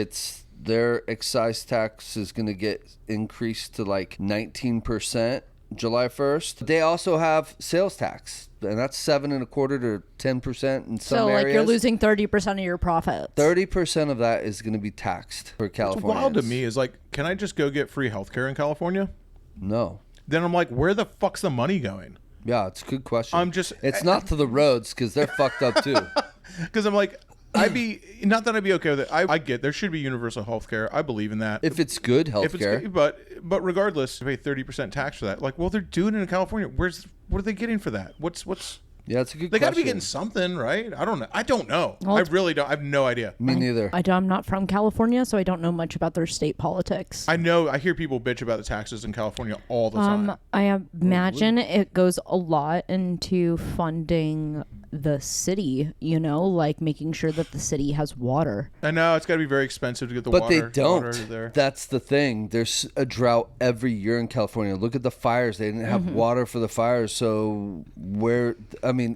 their excise tax is going to get increased to like 19% July 1st. They also have sales tax, and that's 7.25% to 10% in some So areas. like you're losing 30% of your profits. 30% of that is going to be taxed for What's California. wild to me is like, can I just go get free healthcare in California? No. Then I'm like, where the fuck's the money going? Yeah, it's a good question. It's not to the roads because they're fucked up too. Because I'm like, not that I'd be okay with it. I get there should be universal health care. I believe in that. If it's good If health it's care. good, but regardless, they pay 30% tax for that. Like, well, they're doing it in California. What are they getting for that? What's Yeah, it's a good they question. got to be getting something, right? I don't know. Well, I really don't. I have no idea. Me neither. I'm not from California, so I don't know much about their state politics. I know. I hear people bitch about the taxes in California all the time. I imagine it goes a lot into funding the city, you know, like making sure that the city has water. I know it's got to be very expensive to get the But water. they don't. water there. That's the thing. There's a drought every year in California. Look at the fires. They didn't have water for the fires. So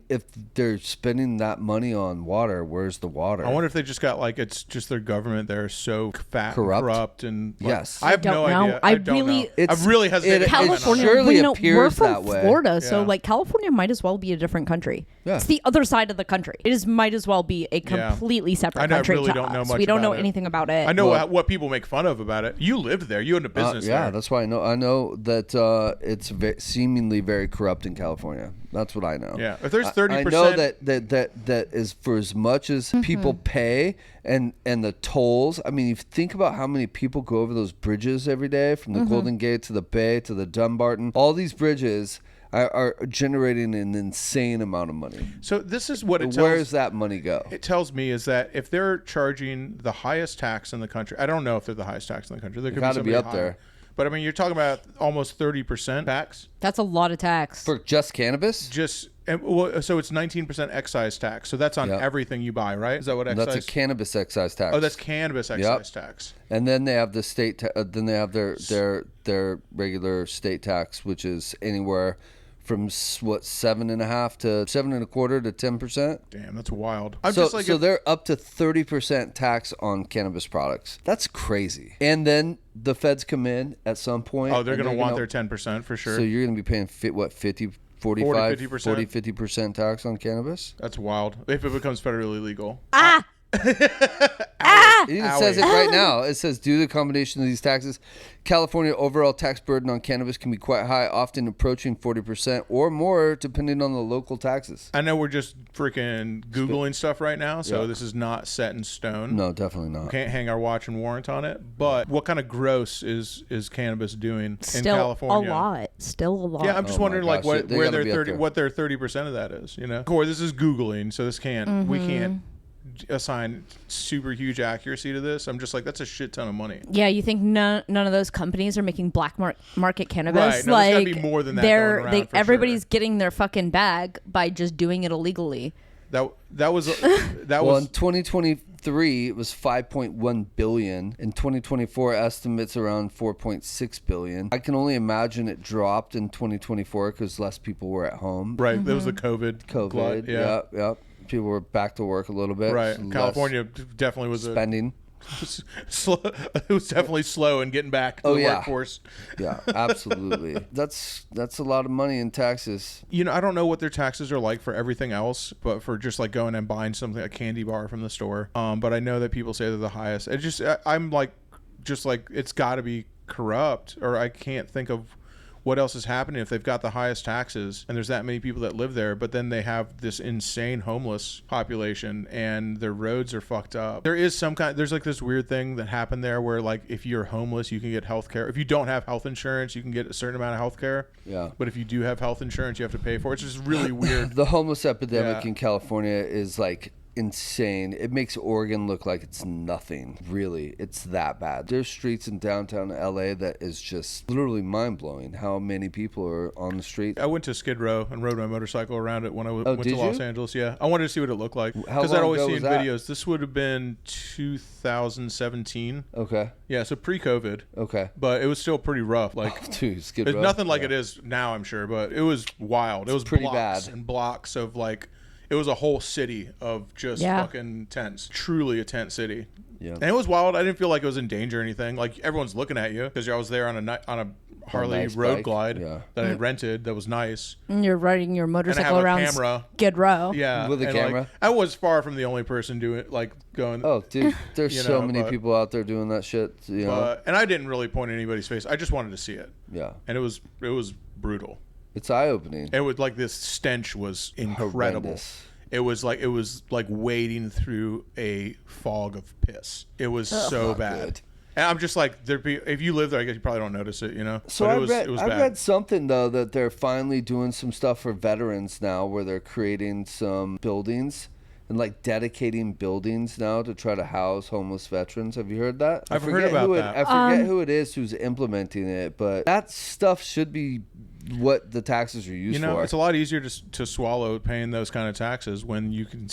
if they're spending that money on water, where's the water? I wonder if they just got like it's just their government. They're so fat, Corrupt? and like, Yes. I have don't no know. idea. I don't really- know. It's- I'm really hesitant. it- to comment on California, that. surely we're appears from that way. Florida, so Yeah. like California might as well be a different country. Yeah. It's the other side of the country. It might as well be a completely separate country. Really don't know much we don't know about it. anything about it. I know what people make fun of about it. You lived there. You owned a business there. Yeah, that's why I know. I know that it's seemingly very corrupt in California. That's what I know. Yeah, if there's 30%, I know that is for as much as people pay and the tolls. I mean, you think about how many people go over those bridges every day from the Golden Gate to the Bay to the Dumbarton. All these bridges are generating an insane amount of money. So this is what it tells. Where does that money go? It tells me is that if they're charging the highest tax in the country, I don't know if they're the highest tax in the country. There could Got to be up there. But I mean, you're talking about almost 30% tax. That's a lot of tax. For just cannabis? So it's 19% excise tax. So that's on everything you buy, right? Is that what excise? That's a cannabis excise tax. Oh, that's cannabis excise tax. And then they have the state. Then they have their regular state tax, which is anywhere from 7.5% to 7.25% to 10%. Damn, that's wild. So they're up to 30% tax on cannabis products. That's crazy. And then the feds come in at some point. Oh, they're going to want their 10% for sure. So you're going to be paying 50% tax on cannabis? That's wild. If it becomes federally legal. It even says it right now. It says, due to the combination of these taxes, California overall tax burden on cannabis can be quite high, often approaching 40% or more, depending on the local taxes. I know we're just freaking Googling stuff right now, so this is not set in stone. No, definitely not. We can't hang our watch and warrant on it. But what kind of gross is cannabis doing in California? Still a lot. Yeah, I'm just wondering like what their 30% of that is. You know, Corey, this is Googling, so this can't we can't assign super huge accuracy to this. I'm just like, that's a shit ton of money. Yeah, you think none of those companies are making black market cannabis? Right. No, there's gotta be more than that going around, everybody's getting their fucking bag by just doing it illegally. That was well, in 2023 it was 5.1 billion. In 2024 estimates around 4.6 billion. I can only imagine it dropped in 2024 because less people were at home. Right. There was the COVID. Glut, yeah. People were back to work a little bit. Right. California definitely was spending. Slow. It was definitely slow in getting back to the workforce. Yeah, absolutely. That's a lot of money in taxes. You know, I don't know what their taxes are like for everything else, but for just like going and buying something, a candy bar from the store. But I know that people say they're the highest. I'm like, it's got to be corrupt, or I can't think of what else is happening if they've got the highest taxes and there's that many people that live there, but then they have this insane homeless population and their roads are fucked up. There's like this weird thing that happened there where like if you're homeless, you can get health care. If you don't have health insurance, you can get a certain amount of health care. Yeah. But if you do have health insurance, you have to pay for it. It's just really weird. The homeless epidemic in California is like insane. It makes Oregon look like it's nothing. Really, it's that bad. There's streets in downtown LA that is just literally mind-blowing how many people are on the street. I went to Skid Row and rode my motorcycle around it when I went to Los Angeles. Yeah, I wanted to see what it looked like because I'd always seen videos. This would have been 2017. Okay. Yeah, so pre-COVID. Okay. But it was still pretty rough. Like, dude, Skid Row. It's nothing like it is now, I'm sure, but it was wild. It was pretty blocks bad. And blocks of like. It was a whole city of just fucking tents. Truly a tent city. Yeah. And it was wild. I didn't feel like it was in danger or anything. Like everyone's looking at you because I was there on a Harley road glide that I rented that was nice. And you're riding your motorcycle around Skid Row. Yeah. With a camera. Like, I was far from the only person going. Oh, dude. There's so many people out there doing that shit. You know? And I didn't really point anybody's face. I just wanted to see it. Yeah. And it was brutal. It's eye-opening. It was like this stench was incredible. Horrendous. It was like wading through a fog of piss. It was so bad. Good. And I'm just like, if you live there, I guess you probably don't notice it, you know? So I read something, though, that they're finally doing some stuff for veterans now where they're creating some buildings and like dedicating buildings now to try to house homeless veterans. Have you heard that? I've heard about that. I forget who it is who's implementing it, but that stuff should be what the taxes are used for. It's a lot easier to swallow paying those kind of taxes when you can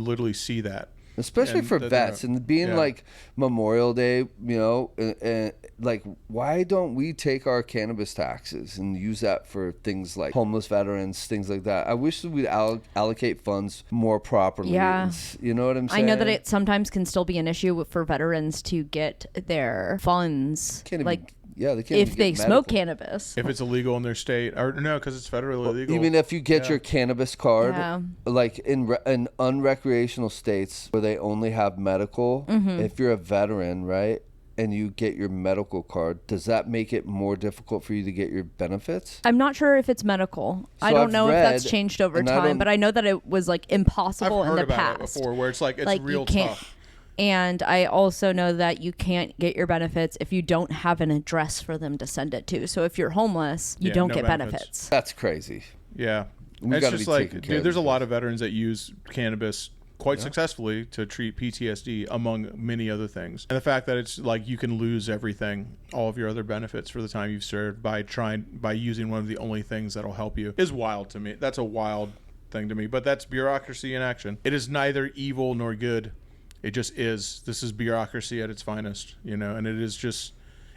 literally see that. Especially for vets and being like Memorial Day, you know, and like, why don't we take our cannabis taxes and use that for things like homeless veterans, things like that? I wish that we'd allocate funds more properly. Yeah. You know what I'm saying? I know that it sometimes can still be an issue for veterans to get their funds. Yeah, they can't if even they get smoke medical. cannabis. If it's illegal in their state, or no, because it's federally illegal. Even if you get your cannabis card, Yeah. like in unrecreational states where they only have medical, if you're a veteran, right, and you get your medical card, does that make it more difficult for you to get your benefits? I'm not sure if it's medical. I So don't I've know if that's read, changed over and I time, don't- but I know that it was like I've impossible in heard the about it past. before, where it's like it's Like, real you can't, tough. And I also know that you can't get your benefits if you don't have an address for them to send it to. So if you're homeless, you Yeah, don't no get benefits. benefits. That's crazy. Yeah, We it's gotta just be like, taking care dude, of there's a these lot guys. of veterans that use cannabis quite successfully to treat PTSD, among many other things. And the fact that it's like you can lose everything, all of your other benefits for the time you've served by using one of the only things that'll help you is wild to me. That's a wild thing to me, but that's bureaucracy in action. It is neither evil nor good. It just is. This is bureaucracy at its finest, and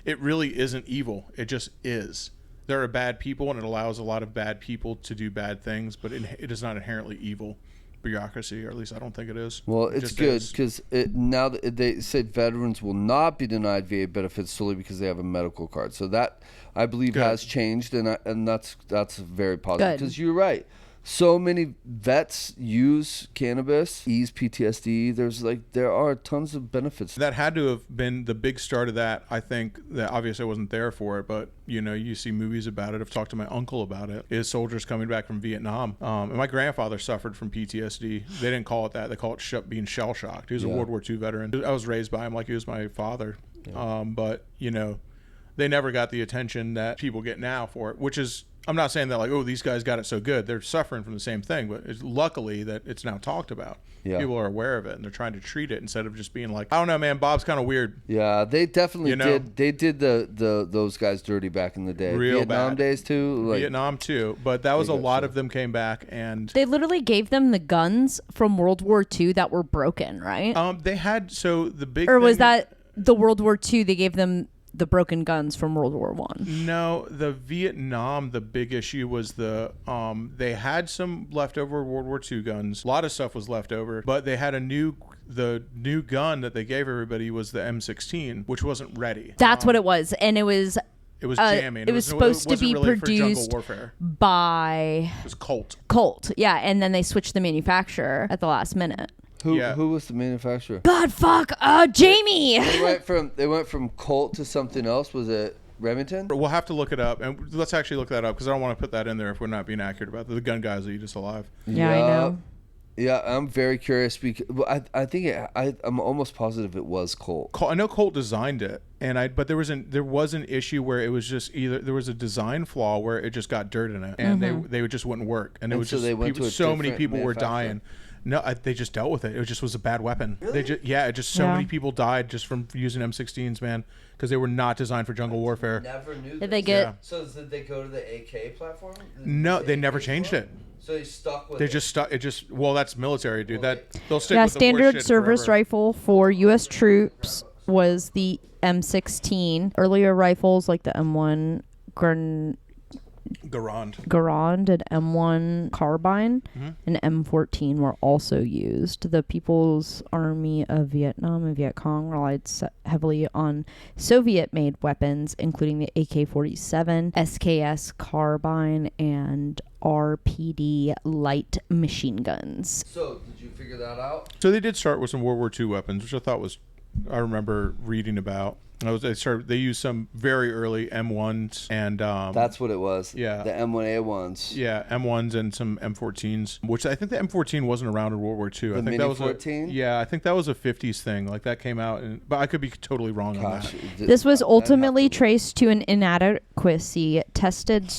it really isn't evil. It just is. There are bad people, and it allows a lot of bad people to do bad things, but it is not inherently evil bureaucracy, or at least I don't think it is. Well, It it's just good is. because now they said veterans will not be denied VA benefits solely because they have a medical card. So that I believe Good. has changed, and that's very positive. Good. Because you're right. So many vets use cannabis, ease PTSD. There are tons of benefits. That had to have been the big start of that. I think that obviously I wasn't there for it, but you see movies about it. I've talked to my uncle about it. Is soldiers coming back from Vietnam, and my grandfather suffered from PTSD. They didn't call it that. They call it being shell shocked. He was a World War II veteran. I was raised by him like he was my father, but they never got the attention that people get now for it, which is. I'm not saying that like, oh, these guys got it so good. They're suffering from the same thing, but it's luckily that it's now talked about. Yeah. People are aware of it, and they're trying to treat it instead of just being like, I don't know, man, Bob's kind of weird. Yeah, they definitely did. They did those guys dirty back in the day. Real Vietnam bad. days too. Like, Vietnam too, but that was a lot of them came back, and They literally gave them the guns from World War II that were broken, right? they had the big. Or was thing- that the World War II? They gave them the broken guns from World War One. No, the Vietnam, the big issue was they had some leftover World War II guns. A lot of stuff was left over, but they had the new gun that they gave everybody was the M16, which wasn't ready. That's what it was, and it was jamming. it was supposed to be wasn't really for jungle produced warfare. by It was Colt. Colt. Yeah, and then they switched the manufacturer at the last minute. who was the manufacturer? God, fuck, Jamie. They went from Colt to something else. Was it Remington? We'll have to look it up, and let's actually look that up because I don't want to put that in there if we're not being accurate about the gun guys that eat us alive. Yeah, I know. Yeah, I'm very curious because I think I'm almost positive it was Colt. I know Colt designed it, but there was an issue where it was just either there was a design flaw where it just got dirt in it, and they just wouldn't work, and it was so just they went to a so many different people were manufacturer? dying. No, they just dealt with it. It just was a bad weapon. Really? So many people died just from using M16s, man, because they were not designed for jungle warfare. Never knew. Did they get? Yeah. So did they go to the AK platform? No, they never changed it. So they stuck with. They just stuck. That's military, dude. They'll stick Yeah, with the bush standard shit service forever. rifle for U.S. troops was the M16. Earlier rifles like the M1 Garand and M1 carbine and M14 were also used. The People's Army of Vietnam and Viet Cong relied heavily on Soviet-made weapons, including the AK-47, SKS carbine, and RPD light machine guns. So did you figure that out? So they did start with some World War II weapons, which I remember reading about. They used some very early M1s and That's what it was. Yeah. The M1A ones. Yeah, M1s and some M14s, which I think the M14 wasn't around in World War II. I think that was I think that was a 50s thing. Like that came out, but I could be totally wrong on that. This was ultimately traced to an inadequacy tested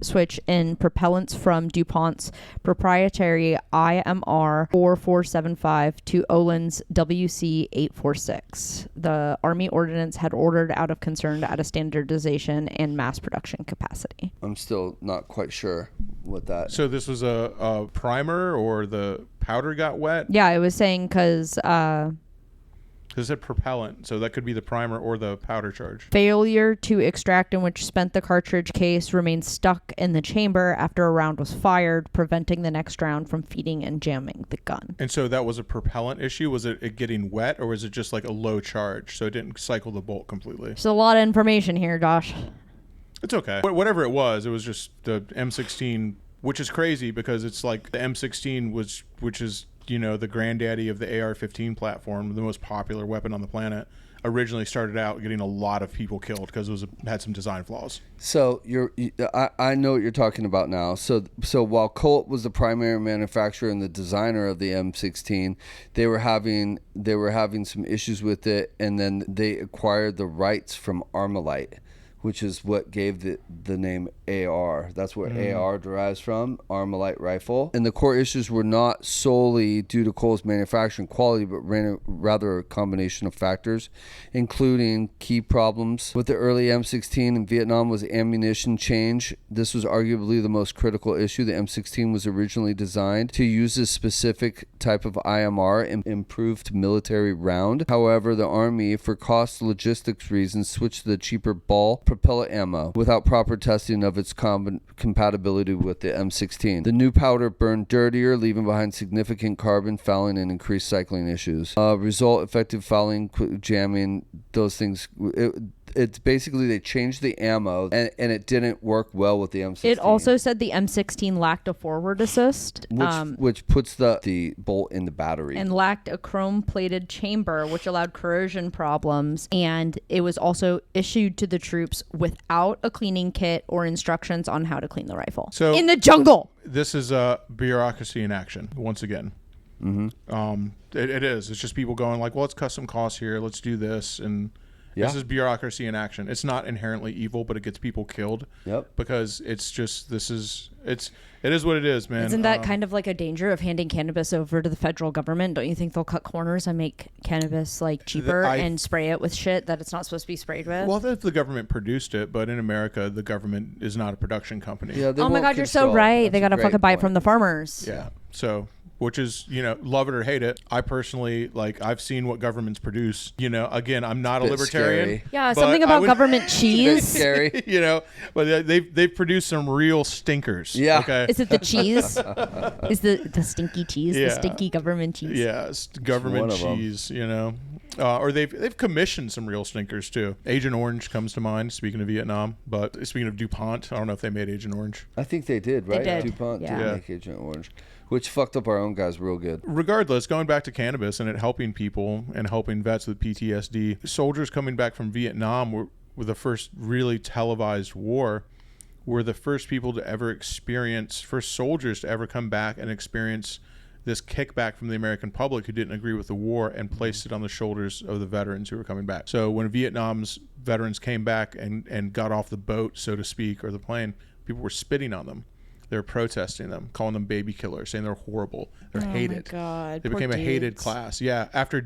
switch in propellants from DuPont's proprietary IMR 4475 to Olin's WC 846. The Army Ordnance had ordered out of concern at a standardization and mass production capacity. I'm still not quite sure what that. So this was a primer, or the powder got wet? Yeah, I was saying because Because it said propellant, so that could be the primer or the powder charge. Failure to extract, in which spent the cartridge case remained stuck in the chamber after a round was fired, preventing the next round from feeding and jamming the gun. And so that was a propellant issue? Was it getting wet, or was it just like a low charge, so it didn't cycle the bolt completely? There's a lot of information here, Josh. It's okay. Whatever it was just the M16, which is crazy because it's like the M16 which is, you know, the granddaddy of the AR-15 platform, the most popular weapon on the planet, originally started out getting a lot of people killed because it had some design flaws. So I know what you're talking about now. So while Colt was the primary manufacturer and the designer of the M16, they were having some issues with it, and then they acquired the rights from Armalite, which is what gave the name AR. That's where AR derives from, Armalite rifle. And the core issues were not solely due to Colt's manufacturing quality, but rather a combination of factors, including key problems with the early M16 in Vietnam was ammunition change. This was arguably the most critical issue. The M16 was originally designed to use a specific type of IMR, improved military round. However, the Army, for cost logistics reasons, switched to the cheaper ball propellant ammo without proper testing of its compatibility with the M16. The new powder burned dirtier, leaving behind significant carbon fouling and increased cycling issues. Result: effective fouling, jamming, those things. It's basically they changed the ammo and it didn't work well with the M16. It also said the M16 lacked a forward assist, which puts the bolt in the battery, and lacked a chrome-plated chamber, which allowed corrosion problems. And it was also issued to the troops without a cleaning kit or instructions on how to clean the rifle. So in the jungle. This is bureaucracy in action once again. Mm-hmm. It is. It's just people going like, well, it's custom costs here. Let's do this and. Yeah. This is bureaucracy in action. It's not inherently evil, but it gets people killed. Yep. Because it's just it is what it is, man. Isn't that kind of like a danger of handing cannabis over to the federal government? Don't you think they'll cut corners and make cannabis like cheaper and spray it with shit that it's not supposed to be sprayed with? Well, if the government produced it, but in America, the government is not a production company. Yeah, oh my God, you're so right. That's they got to fucking buy it from the farmers. Yeah. So. Which is, you know, love it or hate it. I personally, I've seen what governments produce. You know, again, I'm not a libertarian. Scary. Yeah, something about government cheese. Scary. You know, but they've produced some real stinkers. Yeah. Okay? Is it the cheese? Is the stinky cheese? Yeah. The stinky government cheese? Yeah, it's government cheese, you know. Or they've commissioned some real stinkers, too. Agent Orange comes to mind, speaking of Vietnam. But speaking of DuPont, I don't know if they made Agent Orange. I think they did, right? They did. DuPont did make Agent Orange. Which fucked up our own guys real good. Regardless, going back to cannabis and it helping people and helping vets with PTSD, soldiers coming back from Vietnam were the first really televised war, were the first people to ever experience, first soldiers to ever come back and experience this kickback from the American public who didn't agree with the war and placed it on the shoulders of the veterans who were coming back. So when Vietnam's veterans came back and got off the boat, so to speak, or the plane, people were spitting on them. They were protesting them, calling them baby killers, saying they're horrible. They're hated. Oh my God, they became a hated class. Yeah, after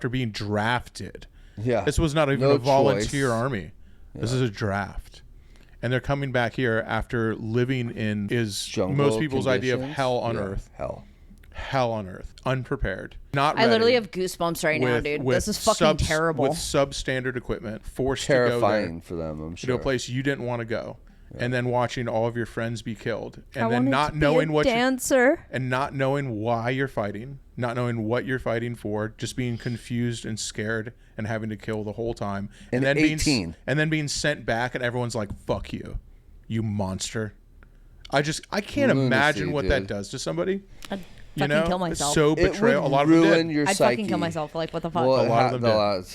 being drafted. Yeah. This was not even a volunteer army. Yeah. This is a draft. And they're coming back here after living in jungle most people's idea of hell on earth. Hell on earth. Unprepared. Not ready. I literally have goosebumps right now, dude. This is fucking terrible. With substandard equipment, forced terrifying to go for them, I'm sure. to a place you didn't want to go. Yeah. And then watching all of your friends be killed, and then not knowing and not knowing why you're fighting, not knowing what you're fighting for, just being confused and scared and having to kill the whole time, and then 18, and then being sent back, and everyone's like, "Fuck you, you monster." I can't imagine what that does to somebody. I'd fucking kill myself. It's so betrayal. A lot of them did. Your I'd psyche. fucking kill myself. Like, what the fuck? Well, a lot of them did.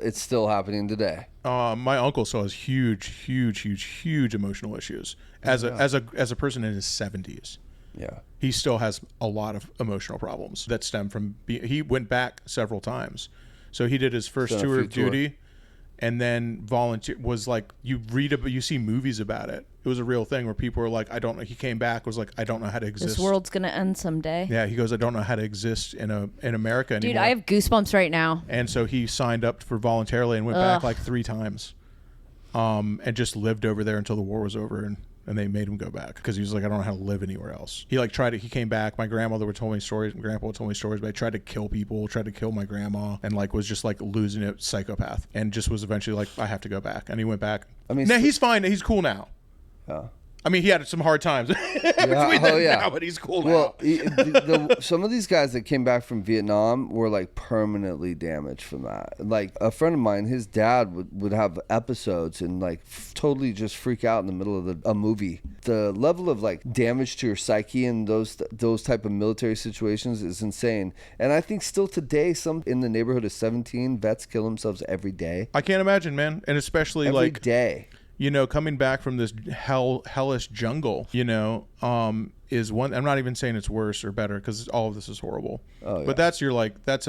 It's still happening today. My uncle still has huge emotional issues as a person in his 70s. Yeah, he still has a lot of emotional problems that stem from he went back several times. So he did his first tour of duty, and then volunteer was like, you see movies about it. It was a real thing where people were like, I don't know. He came back, was like, I don't know how to exist. This world's gonna end someday. Yeah, he goes, I don't know how to exist in America anymore. Dude, I have goosebumps right now. And so he signed up for voluntarily and went back like 3 times, and just lived over there until the war was over. And and they made him go back because he was like, I don't know how to live anywhere else. He like he came back. My grandmother would tell me stories. My grandpa would tell me stories, but he tried to kill people, tried to kill my grandma, and like was just like losing it, psychopath, and just was eventually like, I have to go back. And he went back. I mean, no, he's fine. He's cool now. Yeah. I mean, he had some hard times now, but he's cool now. Well, some of these guys that came back from Vietnam were like permanently damaged from that. Like a friend of mine, his dad would have episodes and like totally just freak out in the middle of a movie. The level of like damage to your psyche in those type of military situations is insane. And I think still today, some in the neighborhood of 17 vets kill themselves every day. I can't imagine, man. And especially every day. You know, coming back from this hellish jungle, you know, is one. I'm not even saying it's worse or better because all of this is horrible. Oh, yeah. But that's that's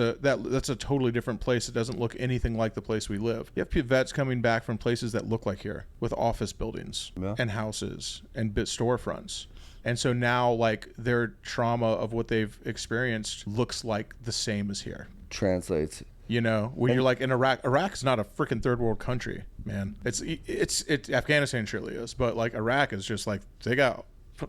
a totally different place. It doesn't look anything like the place we live. You have vets coming back from places that look like here with office buildings and houses and storefronts. And so now, like, their trauma of what they've experienced looks like the same as here. Translates. You know, when you're like in Iraq's not a freaking third world country, man. It's Afghanistan surely is, but like Iraq is just like they got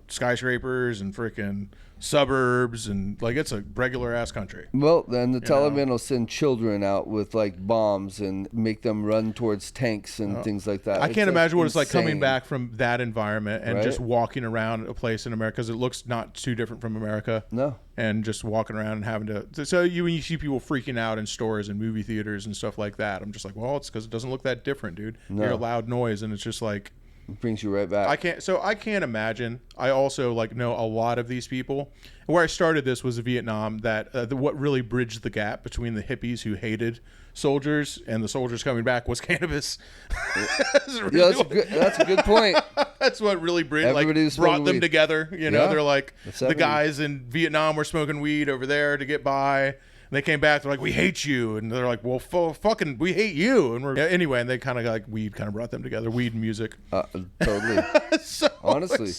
skyscrapers and freaking suburbs and like it's a regular ass country. Well, then the Taliban will send children out with like bombs and make them run towards tanks and things like that. I can't imagine what it's like coming back from that environment and just walking around a place in America because it looks not too different from America. No. And just walking around and having to. So when you see people freaking out in stores and movie theaters and stuff like that, I'm just like, well, it's because it doesn't look that different, dude. No. You hear loud noise and it's just like. It brings you right back. I can't imagine. I also like know a lot of these people. Where I started this was Vietnam. That what really bridged the gap between the hippies who hated soldiers and the soldiers coming back was cannabis. That's a good point. That's what really brought them together. You know, they're like the guys in Vietnam were smoking weed over there to get by. And they came back, they're like, we hate you. And they're like, well, fucking, we hate you. And anyway, and they kind of like, weed kind of brought them together, weed and music. Totally. So honestly.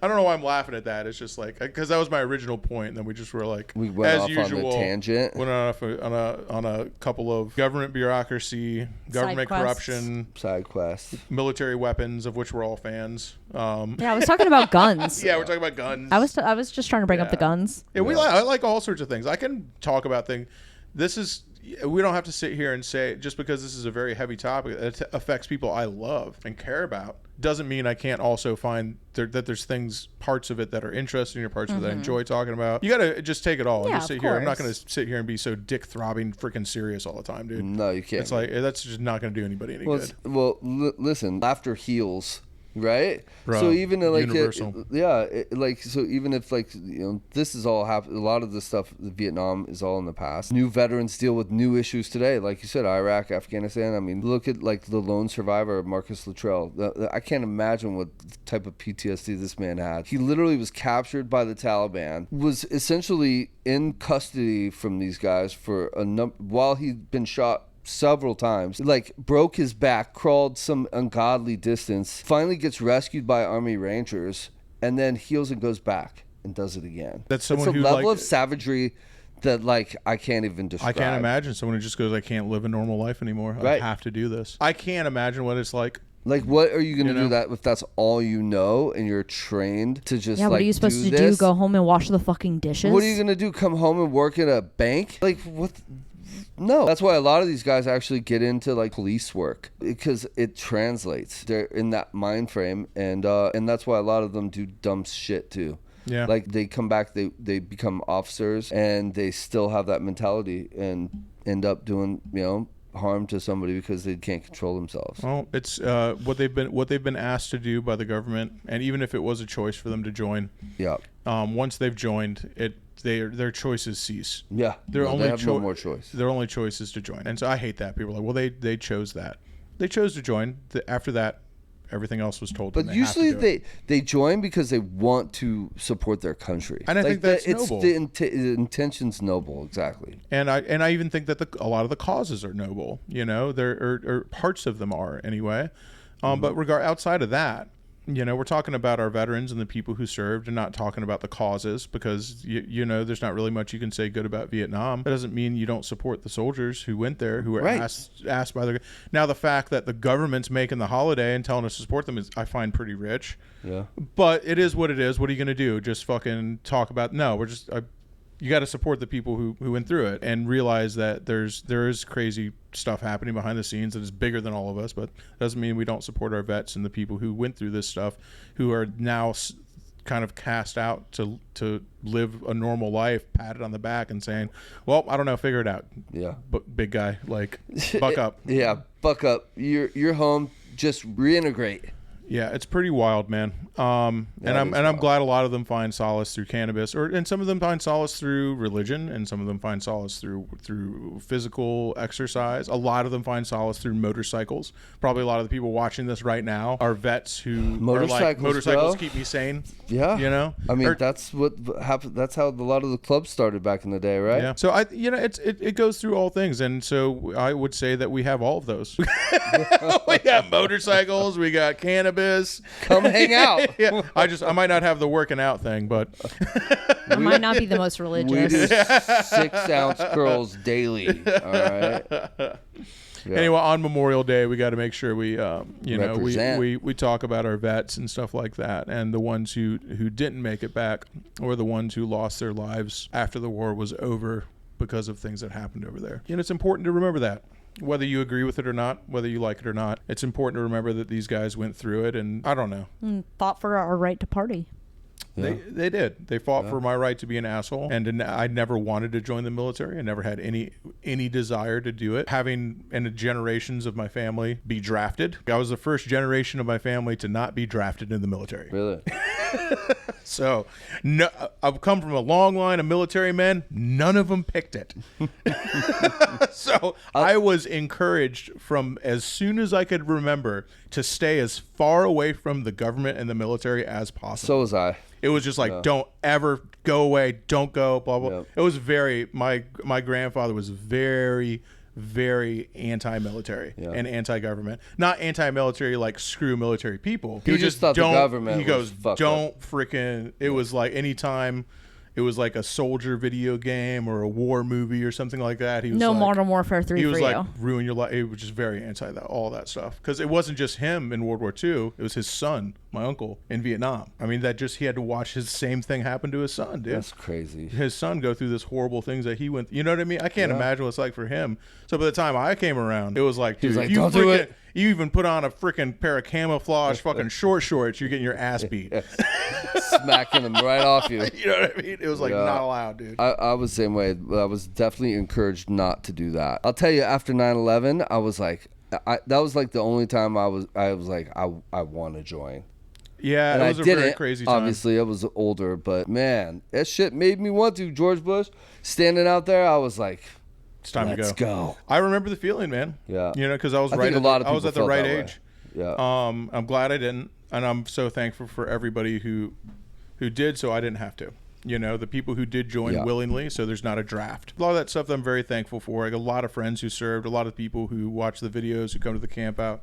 I don't know why I'm laughing at that. It's just like, because that was my original point. And then we just were like, we went as off usual, on a tangent. Went off on a couple of government bureaucracy, government corruption. Side quests. Military weapons, of which we're all fans. I was talking about guns. Yeah, we're talking about guns. I was just trying to bring up the guns. Yeah, I like all sorts of things. I can talk about things. We don't have to sit here and say just because this is a very heavy topic that affects people I love and care about doesn't mean I can't also find that there's parts of it that are interesting or parts of it that I enjoy talking about. You gotta just take it all and just sit here. I'm not gonna sit here and be so dick throbbing freaking serious all the time, dude. No, you can't. It's like that's just not gonna do anybody any good. Listen, laughter heals. Right. Bro, so even like universal. So even if like this is all happening, a lot of the stuff Vietnam is all in the past. New veterans deal with new issues today, like you said, Iraq, Afghanistan. I mean, look at like the lone survivor, Marcus Luttrell. I can't imagine what type of PTSD this man had. He literally was captured by the Taliban, was essentially in custody from these guys for while he'd been shot several times, like broke his back, crawled some ungodly distance, finally gets rescued by Army Rangers, and then heals and goes back and does it again. That's someone it's a level of savagery that like I can't even describe. I can't imagine someone who just goes, I can't live a normal life anymore. I have to do this. I can't imagine what it's like. Like, what are you going to do that if that's all you know and you're trained to just what are you supposed to do? Go home and wash the fucking dishes? What are you going to do? Come home and work at a bank? Like, what? No. That's why a lot of these guys actually get into like police work because it translates. They're in that mind frame, and that's why a lot of them do dumb shit too. Yeah. Like they come back, they become officers, and they still have that mentality and end up doing harm to somebody because they can't control themselves. Well, it's what they've been asked to do by the government, and even if it was a choice for them to join, once they've joined it. Their choices cease. Yeah, they have no more choice. Their only choice is to join, and so I hate that. People are like, well, they chose that. They chose to join. After that, everything else was told. But usually they join because they want to support their country, and I think that's noble. The intention's noble, exactly. And I even think that a lot of the causes are noble. There are parts of them are anyway. But outside of that. we're talking about our veterans and the people who served and not talking about the causes, because, there's not really much you can say good about Vietnam. That doesn't mean you don't support the soldiers who went there, who were asked by their... Now, the fact that the government's making the holiday and telling us to support them is, I find, pretty rich. Yeah. But it is what it is. What are you going to do? Just fucking talk about... No, we're just... You got to support the people who went through it and realize that there is crazy stuff happening behind the scenes that is bigger than all of us, but doesn't mean we don't support our vets and the people who went through this stuff, who are now kind of cast out to live a normal life, patted on the back and saying, well, I don't know, figure it out. Yeah. But big guy, like, buck up. Yeah, buck up. You're home. Just reintegrate. Yeah, it's pretty wild, man. I'm glad a lot of them find solace through cannabis, and some of them find solace through religion, and some of them find solace through physical exercise. A lot of them find solace through motorcycles. Probably a lot of the people watching this right now are vets who are like, motorcycles keep me sane. Yeah, I mean, that's what happened. That's how a lot of the clubs started back in the day, right? Yeah. So it goes through all things, and so I would say that we have all of those. We got motorcycles, we got cannabis. Come hang out. Yeah, I might not have the working out thing, but I might not be the most religious. We do 6-ounce curls daily. All right. Yeah. Anyway, on Memorial Day, we got to make sure we we talk about our vets and stuff like that, and the ones who didn't make it back, or the ones who lost their lives after the war was over because of things that happened over there. It's important to remember that. Whether you agree with it or not, whether you like it or not, it's important to remember that these guys went through it, and I don't know. Fought for our right to party. Yeah. They did. They fought for my right to be an asshole, and I never wanted to join the military. I never had any desire to do it. Having in generations of my family be drafted, I was the first generation of my family to not be drafted in the military. Really? So, no, I've come from a long line of military men. None of them picked it. So I was encouraged from as soon as I could remember to stay as far away from the government and the military as possible. So was I. It was just like, don't ever go away, don't go, blah, blah. Yep. It was my grandfather was very, very anti-military and anti-government. Not anti-military like screw military people. He just thought the government He goes, don't up. freaking, it was like anytime it was like a soldier video game or a war movie or something like that. He was no like, Modern Warfare 3 he was for like, you. ruin your life. It was just very anti that, all that stuff. Because it wasn't just him in World War II. It was his son, my uncle, in Vietnam. I mean, he had to watch his same thing happen to his son, dude. That's crazy. His son go through this horrible things that he went, you know what I mean? I can't imagine what it's like for him. So by the time I came around, it was like, dude, like, don't do it. You even put on a freaking pair of camouflage fucking shorts, you're getting your ass beat. Smacking them right off you. You know what I mean? It was like not allowed, dude. I was the same way. I was definitely encouraged not to do that. I'll tell you, after 9/11, I was like, that was like the only time I was like, I want to join. Yeah, and it was a very crazy time. Obviously, I was older, but man, that shit made me want to. George Bush standing out there, I was like, it's time Let's to go. I remember the feeling, man. Yeah. Because I was right. I was at the right age. Yeah. I'm glad I didn't, and I'm so thankful for everybody who did, so I didn't have to. The people who did join willingly, so there's not a draft. A lot of that stuff I'm very thankful for. Like a lot of friends who served, a lot of people who watch the videos, who come to the camp out.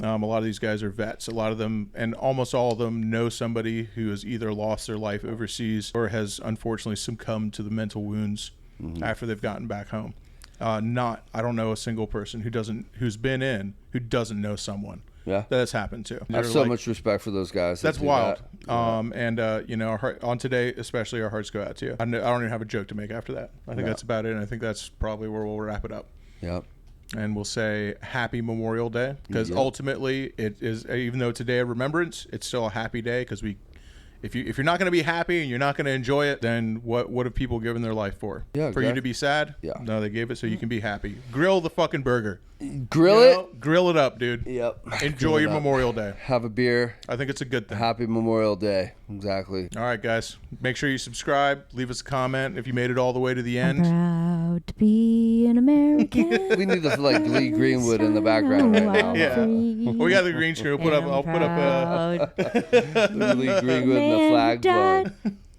A lot of these guys are vets. A lot of them, and almost all of them, know somebody who has either lost their life overseas or has unfortunately succumbed to the mental wounds after they've gotten back home. I don't know a single person who doesn't know someone that has happened to. I have so much respect for those guys. That's wild. Our heart, on today, especially, our hearts go out to you. I don't even have a joke to make after that. I think that's about it, and I think that's probably where we'll wrap it up. Yep. And we'll say Happy Memorial Day, because ultimately it is, even though it's a day of remembrance, it's still a happy day, because if you're not going to be happy and you're not going to enjoy it, then what have people given their life for? Yeah, for you to be sad? Yeah. No, they gave it so you can be happy. Grill the fucking burger. Grill it? Grill it up, dude. Yep. Enjoy your Memorial Day. Have a beer. I think it's a good thing. Happy Memorial Day. Exactly. All right, guys. Make sure you subscribe. Leave us a comment if you made it all the way to the end. I'm proud to be an American. We need the Lee Greenwood in the background right now. Yeah. We got the green screen. I'll put up Lee Greenwood and the flag blowing.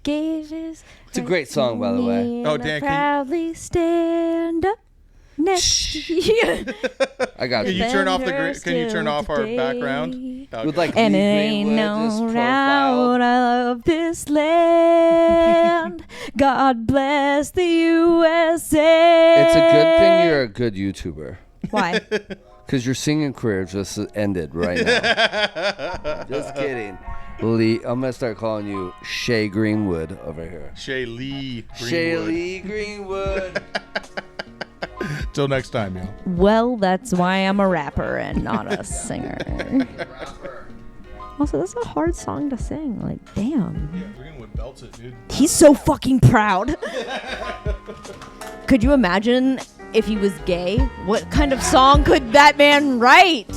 It's a great song, by the way. Oh, Dan, proudly stand up. next year. I got Can you. you turn off Defenders can you turn till off our today. background? With like And it Lee ain't Greenwood just no profiled. doubt of this land. God bless the USA. It's a good thing you're a good YouTuber. Why? Because your singing career just ended right now. Just kidding. Lee, I'm going to start calling you Shay Greenwood over here. Shay Lee Shay Greenwood. Lee Greenwood. Till next time, y'all. Well, that's why I'm a rapper and not a singer. Also, that's a hard song to sing. Like, damn. Yeah, Greenwood belts it, dude. He's so fucking proud. Could you imagine if he was gay? What kind of song could that man write?